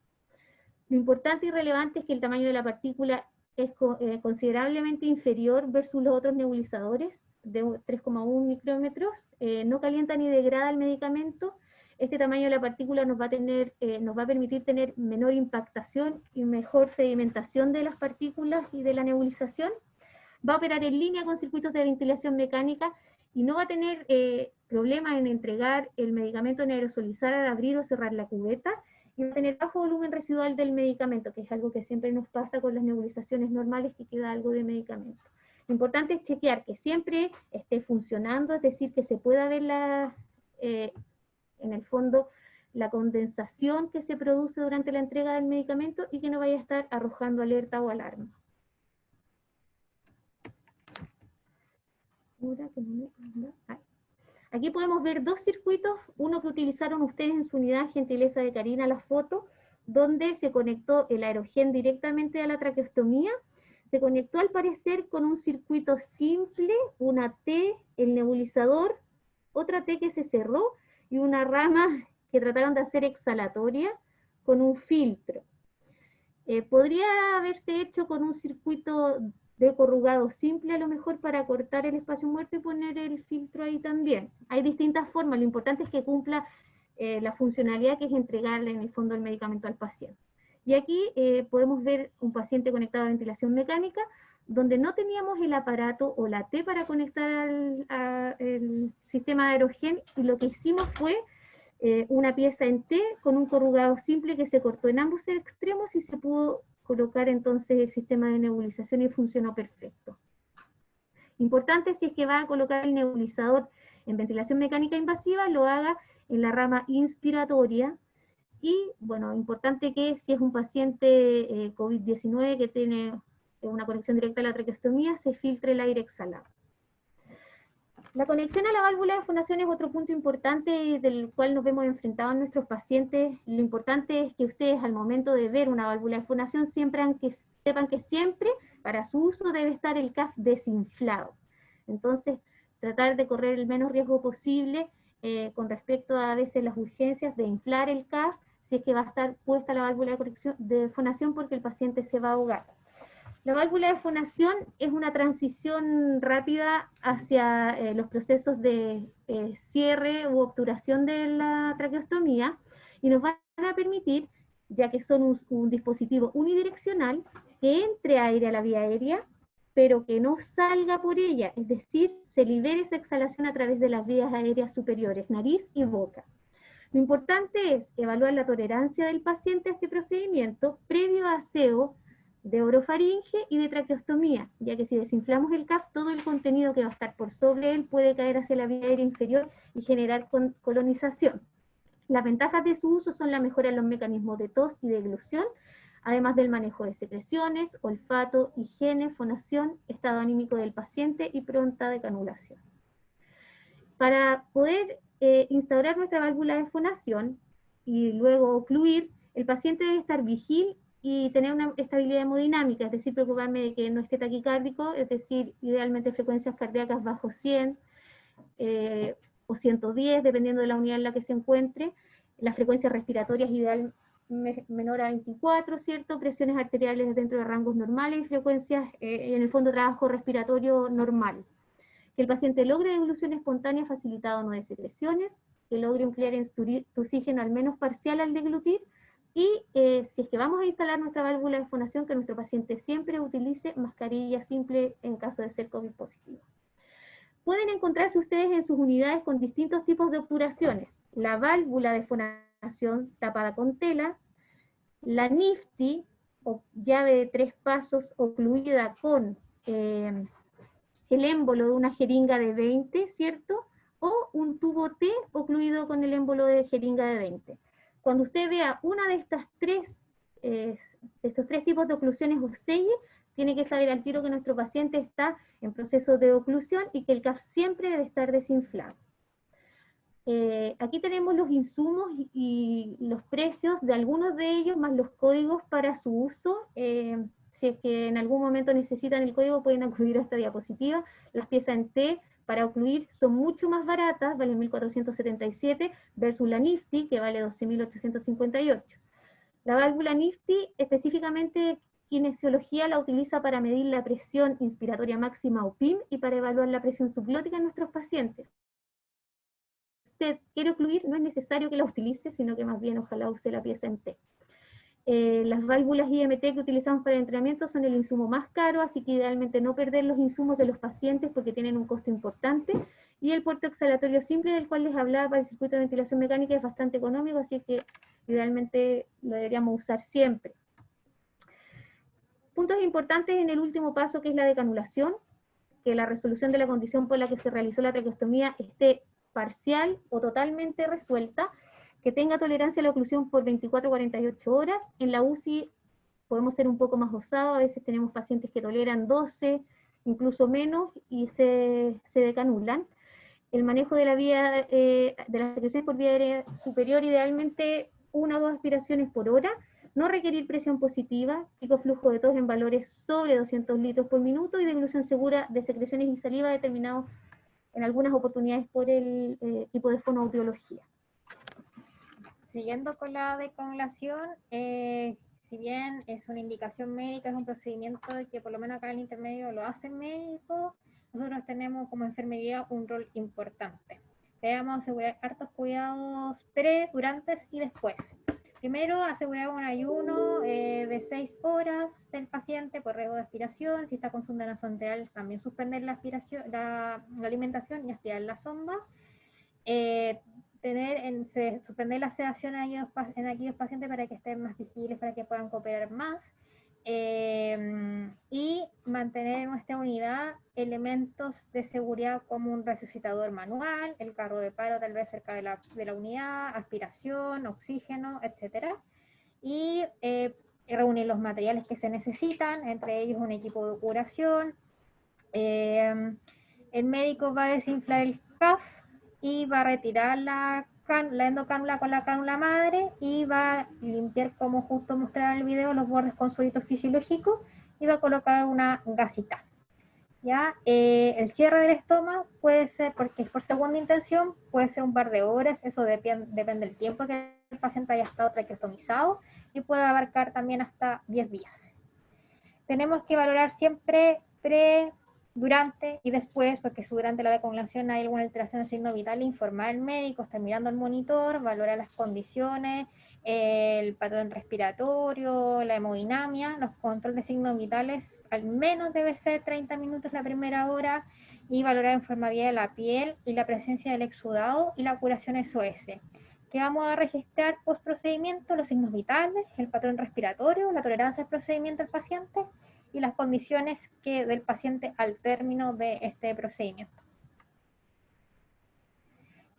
Lo importante y relevante es que el tamaño de la partícula es considerablemente inferior versus los otros nebulizadores, de 3,1 micrómetros, no calienta ni degrada el medicamento. Este tamaño de la partícula nos va a permitir tener menor impactación y mejor sedimentación de las partículas y de la nebulización. Va a operar en línea con circuitos de ventilación mecánica, y no va a tener problemas en entregar el medicamento en aerosolizar al abrir o cerrar la cubeta, y va a tener bajo volumen residual del medicamento, que es algo que siempre nos pasa con las nebulizaciones normales, que queda algo de medicamento. Lo importante es chequear que siempre esté funcionando, es decir, que se pueda ver en el fondo la condensación que se produce durante la entrega del medicamento y que no vaya a estar arrojando alerta o alarma. Aquí podemos ver dos circuitos, uno que utilizaron ustedes en su unidad, gentileza de Karina, la foto, donde se conectó el aerogen directamente a la traqueostomía. Se conectó al parecer con un circuito simple, una T, el nebulizador, otra T que se cerró y una rama que trataron de hacer exhalatoria con un filtro. Podría haberse hecho con un circuito de corrugado simple a lo mejor para cortar el espacio muerto y poner el filtro ahí también. Hay distintas formas, lo importante es que cumpla la funcionalidad que es entregarle en el fondo el medicamento al paciente. Y aquí podemos ver un paciente conectado a ventilación mecánica, donde no teníamos el aparato o la T para conectar al sistema de aerogen, y lo que hicimos fue una pieza en T con un corrugado simple que se cortó en ambos extremos y se pudo colocar entonces el sistema de nebulización y funcionó perfecto. Importante, si es que va a colocar el nebulizador en ventilación mecánica invasiva, lo haga en la rama inspiratoria. Y, bueno, importante que si es un paciente COVID-19 que tiene una conexión directa a la traqueostomía, se filtre el aire exhalado. La conexión a la válvula de fonación es otro punto importante del cual nos vemos enfrentados en nuestros pacientes. Lo importante es que ustedes al momento de ver una válvula de fonación sepan que siempre para su uso debe estar el CAF desinflado. Entonces, tratar de correr el menos riesgo posible con respecto a veces las urgencias de inflar el CAF si es que va a estar puesta la válvula de fonación porque el paciente se va a ahogar. La válvula de fonación es una transición rápida hacia los procesos de cierre u obturación de la traqueostomía y nos van a permitir, ya que son un dispositivo unidireccional, que entre aire a la vía aérea, pero que no salga por ella, es decir, se libere esa exhalación a través de las vías aéreas superiores, nariz y boca. Lo importante es evaluar la tolerancia del paciente a este procedimiento previo a aseo de orofaringe y de traqueostomía, ya que si desinflamos el CAF, todo el contenido que va a estar por sobre él puede caer hacia la vía aérea inferior y generar colonización. Las ventajas de su uso son la mejora en los mecanismos de tos y deglución, además del manejo de secreciones, olfato, higiene, fonación, estado anímico del paciente y pronta decanulación. Para poder instaurar nuestra válvula de fonación y luego ocluir, el paciente debe estar vigil y tener una estabilidad hemodinámica, es decir, preocuparme de que no esté taquicárdico, es decir, idealmente frecuencias cardíacas bajo 100 o 110, dependiendo de la unidad en la que se encuentre, las frecuencias respiratorias ideal menor a 24, ¿cierto? Presiones arteriales dentro de rangos normales y frecuencias, en el fondo, trabajo respiratorio normal. Que el paciente logre deglución espontánea facilitada o no de secreciones, que logre un clearance tusígeno al menos parcial al deglutir, y si es que vamos a instalar nuestra válvula de fonación, que nuestro paciente siempre utilice mascarilla simple en caso de ser COVID positivo. Pueden encontrarse ustedes en sus unidades con distintos tipos de obturaciones. La válvula de fonación tapada con tela, la NIFTY, o llave de 3 pasos ocluida con el émbolo de una jeringa de 20, ¿cierto? O un tubo T ocluido con el émbolo de jeringa de 20. Cuando usted vea una de estos tres tipos de oclusiones o selle, tiene que saber al tiro que nuestro paciente está en proceso de oclusión y que el CAF siempre debe estar desinflado. Aquí tenemos los insumos y los precios de algunos de ellos, más los códigos para su uso. Si es que en algún momento necesitan el código, pueden acudir a esta diapositiva. Las piezas en T para ocluir son mucho más baratas, valen 1.477, versus la NIFTY, que vale 12.858. La válvula NIFTY, específicamente kinesiología, la utiliza para medir la presión inspiratoria máxima o PIM y para evaluar la presión subglótica en nuestros pacientes. Si usted quiere ocluir, no es necesario que la utilice, sino que más bien ojalá use la pieza en T. Las válvulas IMT que utilizamos para el entrenamiento son el insumo más caro, así que idealmente no perder los insumos de los pacientes porque tienen un costo importante, Y el puerto exhalatorio simple, del cual les hablaba para el circuito de ventilación mecánica, es bastante económico, así que idealmente lo deberíamos usar siempre. Puntos importantes en el último paso, que es la decanulación, que la resolución de la condición por la que se realizó la traqueostomía esté parcial o totalmente resuelta, que tenga tolerancia a la oclusión por 24 a 48 horas. En la UCI podemos ser un poco más osados, a veces tenemos pacientes que toleran 12, incluso menos, y se decanulan. El manejo de la vía, de las aspiraciones por vía aérea superior, idealmente 1 o 2 aspiraciones por hora, no requerir presión positiva, pico flujo de tos en valores sobre 200 litros por minuto y deglución segura de secreciones y saliva determinados en algunas oportunidades por el tipo de fonoaudiología. Siguiendo con la decanulación, si bien es una indicación médica, es un procedimiento que por lo menos acá en el intermedio lo hacen médicos, nosotros tenemos como enfermería un rol importante. Debemos asegurar hartos cuidados pre, durante y después. Primero, asegurar un ayuno de 6 horas del paciente por riesgo de aspiración. Si está con sonda nasolateral, también suspender la alimentación y aspirar la sonda. Suspender la sedación en aquellos pacientes para que estén más visibles, para que puedan cooperar más. Y mantener en nuestra unidad elementos de seguridad como un resucitador manual, el carro de paro tal vez cerca de la unidad, aspiración, oxígeno, etcétera. Y reunir los materiales que se necesitan, entre ellos un equipo de curación. El médico va a desinflar el CAF y va a retirar la endocánula con la cánula madre y va a limpiar, como justo mostraba en el video, los bordes con suelitos fisiológicos y va a colocar una gasita. ¿Ya? El cierre del estómago puede ser, porque es por segunda intención, puede ser un par de horas, eso depende del tiempo que el paciente haya estado traqueostomizado y puede abarcar también hasta 10 días. Tenemos que valorar siempre durante y después, porque si durante la decanulación hay alguna alteración de signo vital, informar al médico, estar mirando el monitor, valorar las condiciones, el patrón respiratorio, la hemodinamia, los controles de signos vitales, al menos debe ser 30 minutos la primera hora, y valorar la enfermedad de la piel y la presencia del exudado y la curación SOS. Que vamos a registrar post procedimiento los signos vitales, el patrón respiratorio, la tolerancia al procedimiento del paciente y las condiciones del paciente al término de este procedimiento.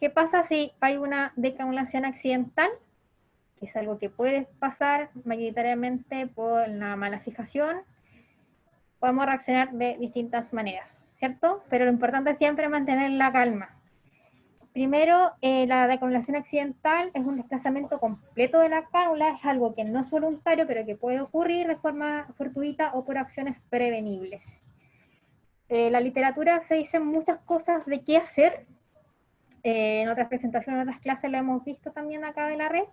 ¿Qué pasa si hay una decanulación accidental? Que es algo que puede pasar mayoritariamente por la mala fijación. Podemos reaccionar de distintas maneras, ¿cierto? Pero lo importante es siempre mantener la calma. Primero, la decanulación accidental es un desplazamiento completo de la cánula, es algo que no es voluntario, pero que puede ocurrir de forma fortuita o por acciones prevenibles. La literatura se dicen muchas cosas de qué hacer. En otras presentaciones, en otras clases lo hemos visto también acá de la red.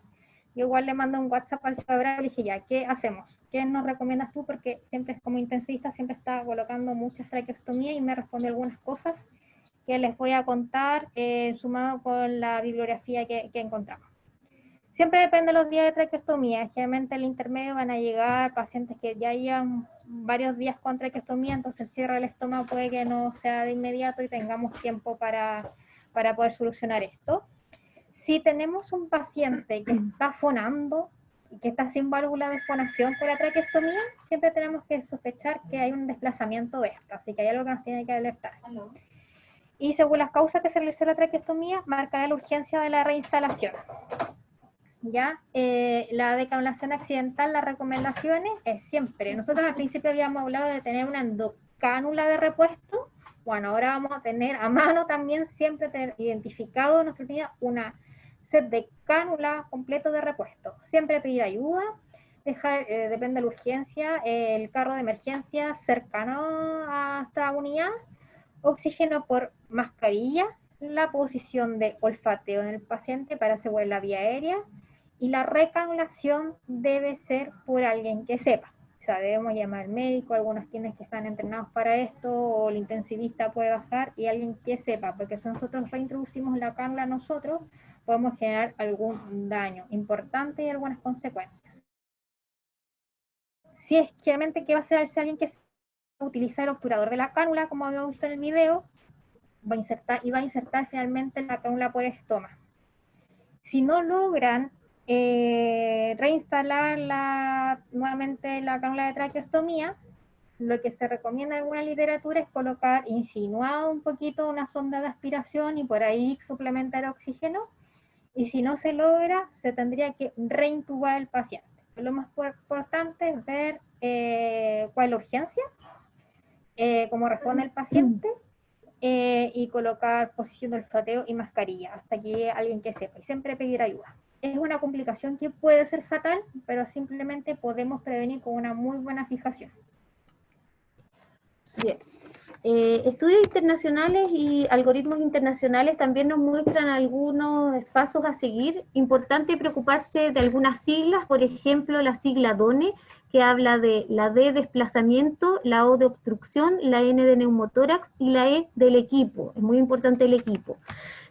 Yo igual le mando un WhatsApp al Sabrá y le dije, ya, ¿qué hacemos? ¿Qué nos recomiendas tú? Porque siempre, como intensivista, siempre está colocando muchas traqueostomías y me respondió algunas cosas que les voy a contar, sumado con la bibliografía que encontramos. Siempre depende de los días de traqueostomía. Generalmente al intermedio van a llegar pacientes que ya llevan varios días con traqueostomía, entonces el cierre del estómago puede que no sea de inmediato y tengamos tiempo para poder solucionar esto. Si tenemos un paciente que está fonando y que está sin válvula de fonación por la traqueostomía, siempre tenemos que sospechar que hay un desplazamiento de esta, así que hay algo que nos tiene que alertar. Y según las causas que se realizó la traqueostomía, marcará la urgencia de la reinstalación. ¿Ya? La decanulación accidental, las recomendaciones es siempre, nosotros al principio habíamos hablado de tener una endocánula de repuesto, bueno, ahora vamos a tener a mano también siempre tener identificado en nuestra unidad una set de cánula completo de repuesto, siempre pedir ayuda, depende de la urgencia, el carro de emergencia cercano a esta unidad, oxígeno por mascarilla, la posición de olfateo en el paciente para asegurar la vía aérea, y la recanulación debe ser por alguien que sepa. O sea, debemos llamar al médico, algunos quienes que están entrenados para esto, o el intensivista puede bajar, y alguien que sepa, porque si nosotros reintroducimos la cánula nosotros, podemos generar algún daño importante y algunas consecuencias. Si es generalmente que va a ser alguien que utiliza el obturador de la cánula, como habíamos visto en el video, va a insertar finalmente la cánula por estoma. Si no logran reinstalar nuevamente la cánula de traqueostomía, lo que se recomienda en alguna literatura es colocar insinuado un poquito una sonda de aspiración y por ahí suplementar oxígeno, y si no se logra, se tendría que reintubar el paciente. Lo más importante es ver cuál es la urgencia, cómo responde el paciente, y colocar posición de olfateo y mascarilla, hasta que alguien que sepa, y siempre pedir ayuda. Es una complicación que puede ser fatal, pero simplemente podemos prevenir con una muy buena fijación. Bien. Estudios internacionales y algoritmos internacionales también nos muestran algunos pasos a seguir. Importante preocuparse de algunas siglas, por ejemplo, la sigla DONE, que habla de la D desplazamiento, la O de obstrucción, la N de neumotórax y la E del equipo. Es muy importante el equipo.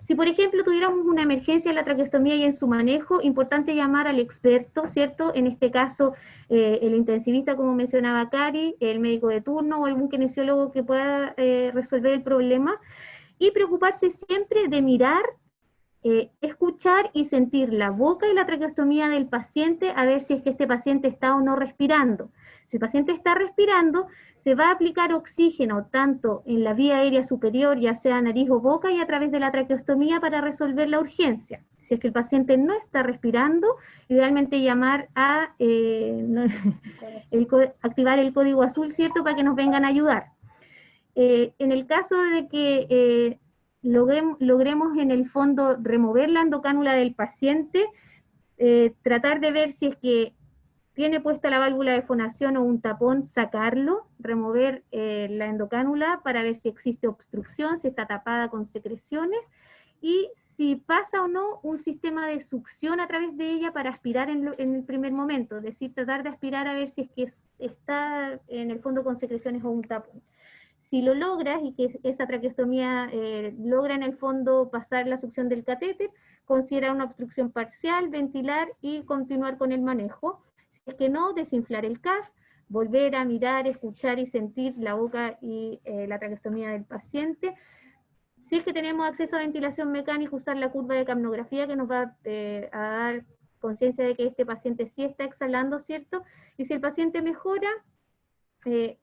Si, por ejemplo, tuviéramos una emergencia en la traqueostomía y en su manejo, importante llamar al experto, ¿cierto? En este caso, el intensivista, como mencionaba Cari, el médico de turno o algún kinesiólogo que pueda resolver el problema, y preocuparse siempre de mirar, escuchar y sentir la boca y la traqueostomía del paciente, a ver si es que este paciente está o no respirando. Si el paciente está respirando, se va a aplicar oxígeno tanto en la vía aérea superior, ya sea nariz o boca, y a través de la traqueostomía para resolver la urgencia. Si es que el paciente no está respirando, idealmente llamar a activar el código azul, ¿cierto?, para que nos vengan a ayudar. En el caso de que logremos en el fondo remover la endocánula del paciente, tratar de ver si es que tiene puesta la válvula de fonación o un tapón, sacarlo, remover la endocánula para ver si existe obstrucción, si está tapada con secreciones, y si pasa o no un sistema de succión a través de ella para aspirar en el primer momento, es decir, tratar de aspirar a ver si es que está en el fondo con secreciones o un tapón. Si lo logras y que esa traqueostomía logra en el fondo pasar la succión del catéter, considera una obstrucción parcial, ventilar y continuar con el manejo. Si es que no, desinflar el CAF, volver a mirar, escuchar y sentir la boca y la traqueostomía del paciente. Si es que tenemos acceso a ventilación mecánica, usar la curva de capnografía que nos va a dar conciencia de que este paciente sí está exhalando, ¿cierto? Y si el paciente mejora,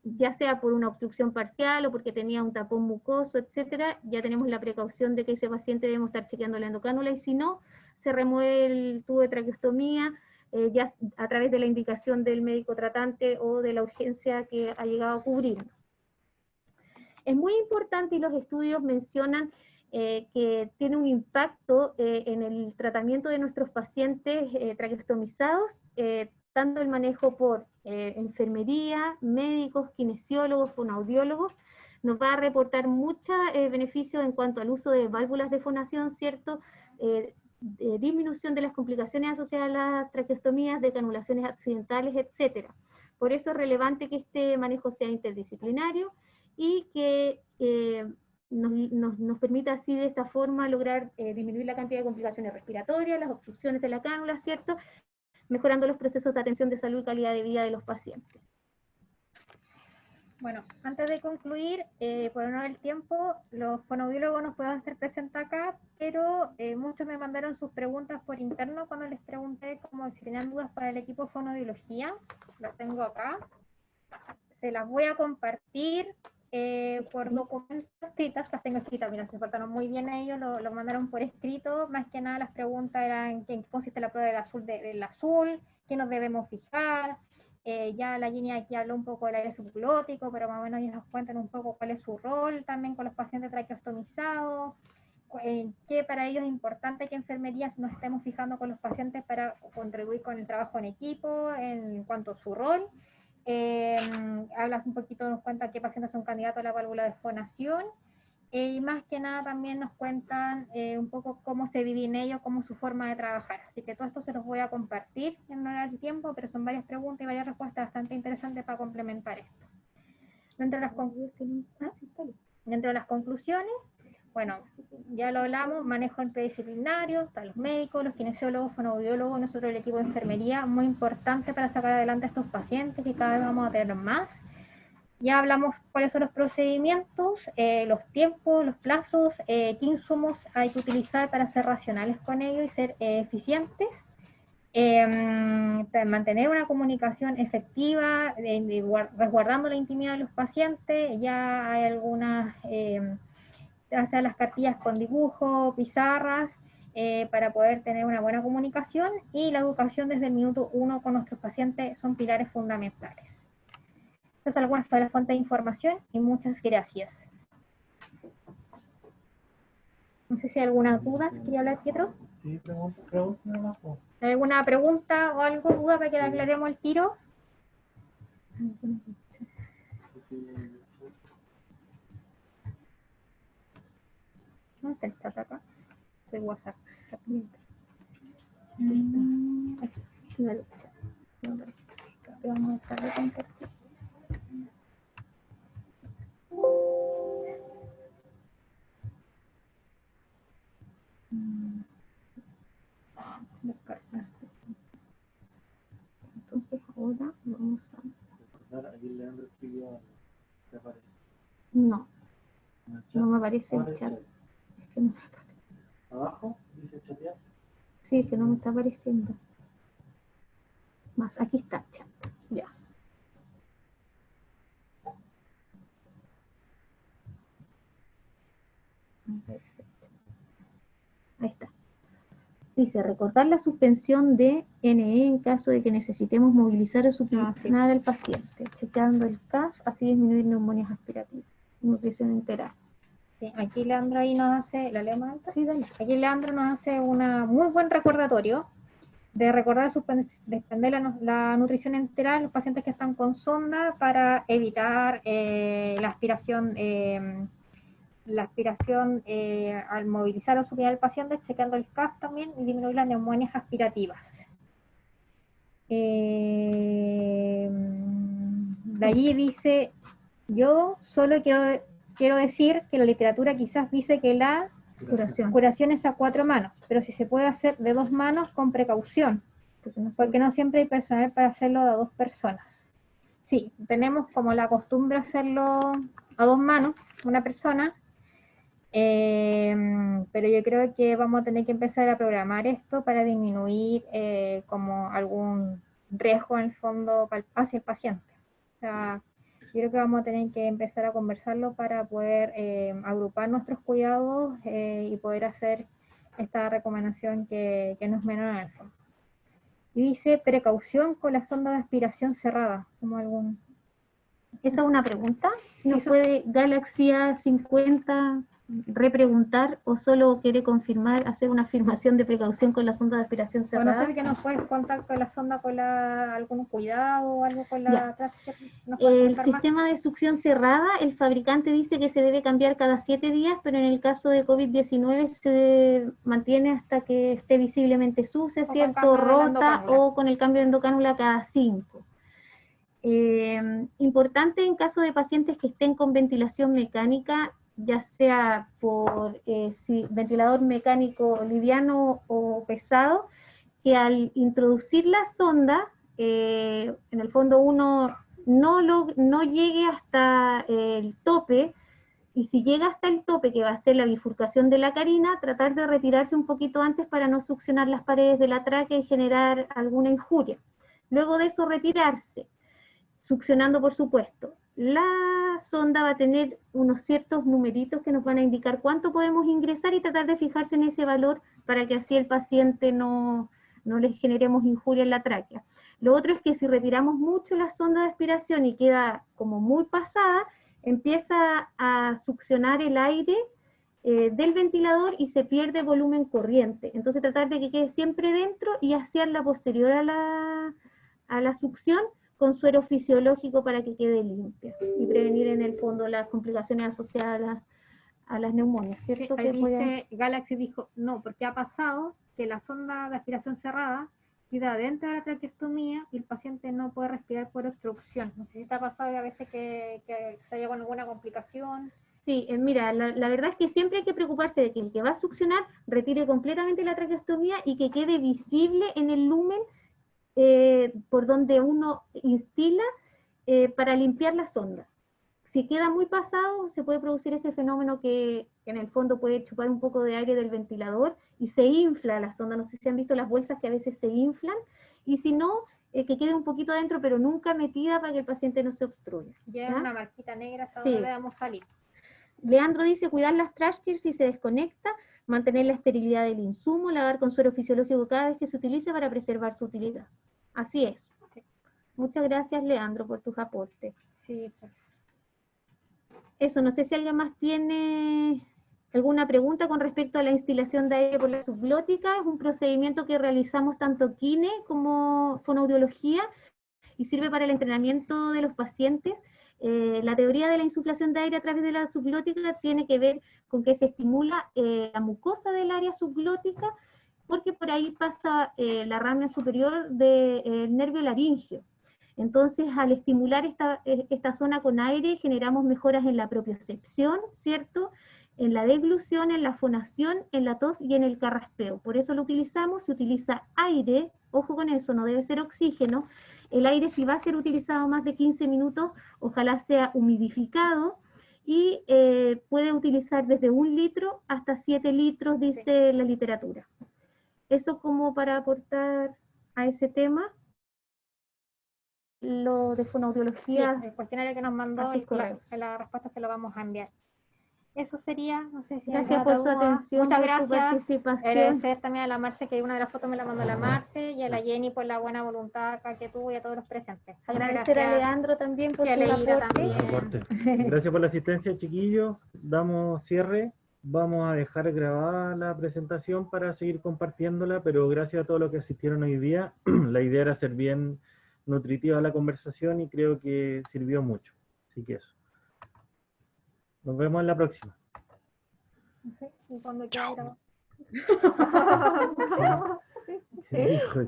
ya sea por una obstrucción parcial o porque tenía un tapón mucoso, etcétera, ya tenemos la precaución de que ese paciente debemos estar chequeando la endocánula, y si no, se remueve el tubo de traqueostomía, ya a través de la indicación del médico tratante o de la urgencia que ha llegado a cubrir. Es muy importante, y los estudios mencionan que tiene un impacto en el tratamiento de nuestros pacientes traqueostomizados, tanto el manejo por enfermería, médicos, kinesiólogos, fonoaudiólogos, nos va a reportar muchos beneficios en cuanto al uso de válvulas de fonación, ¿cierto? Disminución de las complicaciones asociadas a las traqueostomías, de canulaciones accidentales, etc. Por eso es relevante que este manejo sea interdisciplinario y que nos permita así de esta forma lograr disminuir la cantidad de complicaciones respiratorias, las obstrucciones de la cánula, ¿cierto?, mejorando los procesos de atención de salud y calidad de vida de los pacientes. Bueno, antes de concluir, por no el tiempo, los fonoaudiólogos nos pueden hacer presentes acá, pero muchos me mandaron sus preguntas por interno cuando les pregunté como si tenían dudas para el equipo de fonoaudiología. Las tengo acá. Se las voy a compartir por documentos escritas, las tengo escritas, mira, se portaron muy bien ellos, lo mandaron por escrito. Más que nada las preguntas eran en qué consiste la prueba del azul, qué nos debemos fijar. Ya la Jenny aquí habló un poco del aire subglótico, pero más o menos ellos nos cuentan un poco cuál es su rol también con los pacientes traqueostomizados, que para ellos es importante que enfermería nos estemos fijando con los pacientes para contribuir con el trabajo en equipo en cuanto a su rol. Hablas un poquito, nos cuenta qué pacientes son candidatos a la válvula de fonación, y más que nada también nos cuentan un poco cómo se dividen ellos, cómo es su forma de trabajar. Así que todo esto se los voy a compartir en no el tiempo, pero son varias preguntas y varias respuestas bastante interesantes para complementar esto. Dentro de las conclusiones, bueno, ya lo hablamos, manejo interdisciplinario, están los médicos, los kinesiólogos, fonoaudiólogos, nosotros el equipo de enfermería, muy importante para sacar adelante a estos pacientes, y cada vez vamos a tener más. Ya hablamos cuáles son los procedimientos, los tiempos, los plazos, qué insumos hay que utilizar para ser racionales con ello y ser eficientes. Mantener una comunicación efectiva, resguardando la intimidad de los pacientes. Ya hay algunas, ya sea las cartillas con dibujo, pizarras, para poder tener una buena comunicación, y la educación desde el minuto 1 con nuestros pacientes son pilares fundamentales. Estas son algunas de las fuentes de información y muchas gracias. No sé si hay alguna duda. ¿Quería hablar, Pietro? Sí, pregunta. ¿Alguna pregunta o algo, duda para que la aclaremos el tiro? No está el chat acá. Soy WhatsApp. Vamos a estar de compartir. Entonces ahora vamos a... No, no me aparece el chat. Es que no... ¿Abajo dice chatear? Sí, es que no me está apareciendo. Más, aquí está el chat. Ya. Ahí está. Dice, recordar la suspensión de NE en caso de que necesitemos movilizar o succionar al paciente, checando el CAF, así disminuir neumonías aspirativas, nutrición enteral. Sí, aquí Leandro ahí nos hace, ¿la leo más alta? Sí, dale. Aquí Leandro nos hace un muy buen recordatorio de recordar suspender la nutrición enteral en los pacientes que están con sonda para evitar la aspiración al movilizar o suprimir al paciente, checando el CAF también y disminuir las neumonías aspirativas. De allí dice, yo solo quiero decir que la literatura quizás dice que la curación es a 4 manos, pero si se puede hacer de 2 manos con precaución, porque no siempre hay personal para hacerlo de 2 personas. Sí, tenemos como la costumbre hacerlo a 2 manos, una persona, pero yo creo que vamos a tener que empezar a programar esto para disminuir como algún riesgo en el fondo hacia el paciente. O sea, yo creo que vamos a tener que empezar a conversarlo para poder agrupar nuestros cuidados y poder hacer esta recomendación que no es menor en el fondo. Y dice, precaución con la sonda de aspiración cerrada, como algún... Esa es una pregunta. Si nos puede Galaxy A50 repreguntar o solo quiere confirmar, hacer una afirmación de precaución con la sonda de aspiración cerrada. O no sé que nos puedes contar con la sonda con algún cuidado o algo con la... El sistema de succión cerrada, el fabricante dice que se debe cambiar cada 7 días, pero en el caso de COVID-19 se mantiene hasta que esté visiblemente sucia, ¿cierto? Rota, o con el cambio de endocánula cada 5. Importante en caso de pacientes que estén con ventilación mecánica, ya sea por ventilador mecánico liviano o pesado, que al introducir la sonda, en el fondo uno no llegue hasta el tope, y si llega hasta el tope, que va a ser la bifurcación de la carina, tratar de retirarse un poquito antes para no succionar las paredes de la tráquea y generar alguna injuria. Luego de eso retirarse, succionando por supuesto. La sonda va a tener unos ciertos numeritos que nos van a indicar cuánto podemos ingresar y tratar de fijarse en ese valor para que así el paciente no le generemos injuria en la tráquea. Lo otro es que si retiramos mucho la sonda de aspiración y queda como muy pasada, empieza a succionar el aire del ventilador y se pierde volumen corriente. Entonces tratar de que quede siempre dentro y hacer la posterior a la succión con suero fisiológico para que quede limpia y prevenir en el fondo las complicaciones asociadas a las neumonias, ¿cierto? Sí, dice, Galaxy dijo, no, porque ha pasado que la sonda de aspiración cerrada queda dentro de la traqueostomía y el paciente no puede respirar por obstrucción. No sé si te ha pasado a veces que se haya con alguna complicación. Sí, mira, la verdad es que siempre hay que preocuparse de que el que va a succionar retire completamente la traqueostomía y que quede visible en el lumen por donde uno instila para limpiar la sonda. Si queda muy pasado, se puede producir ese fenómeno que en el fondo puede chupar un poco de aire del ventilador y se infla la sonda. No sé si han visto las bolsas que a veces se inflan, y si no, que quede un poquito adentro, pero nunca metida para que el paciente no se obstruya. Lleva una marquita negra hasta Sí. donde debamos salir. Leandro dice cuidar las trash cans si se desconecta, mantener la esterilidad del insumo, lavar con suero fisiológico cada vez que se utilice para preservar su utilidad. Así es. Sí. Muchas gracias, Leandro, por tus aportes. Sí, pues. Eso, no sé si alguien más tiene alguna pregunta con respecto a la instilación de aire por la subglótica. Es un procedimiento que realizamos tanto kine como fonoaudiología y sirve para el entrenamiento de los pacientes. La teoría de la insuflación de aire a través de la subglótica tiene que ver con que se estimula la mucosa del área subglótica, porque por ahí pasa la rama superior del nervio laríngeo. Entonces, al estimular esta zona con aire, generamos mejoras en la propiocepción, ¿cierto?, en la deglución, en la fonación, en la tos y en el carraspeo. Por eso lo utilizamos. Se utiliza aire, ojo con eso, no debe ser oxígeno. El aire, si va a ser utilizado más de 15 minutos, ojalá sea humidificado, y puede utilizar desde 1 litro hasta 7 litros, dice la literatura. Eso como para aportar a ese tema. Lo de fonoaudiología. Sí, el cuestionario que nos mandó, la respuesta se lo vamos a enviar. Eso sería, no sé si gracias por su atención, muchas por gracias. su participación. Agradecer también a la Marce, que una de las fotos me la mandó la Marce, y a la Jenny por la buena voluntad que tuvo, y a todos los presentes. Agradecer a Leandro también por su aporte. Gracias por la asistencia, chiquillos. Damos cierre. Vamos a dejar grabada la presentación para seguir compartiéndola, pero gracias a todos los que asistieron hoy día. La idea era ser bien nutritiva la conversación y creo que sirvió mucho. Así que eso. Nos vemos en la próxima. ¿Y cuando quiera? Hijo de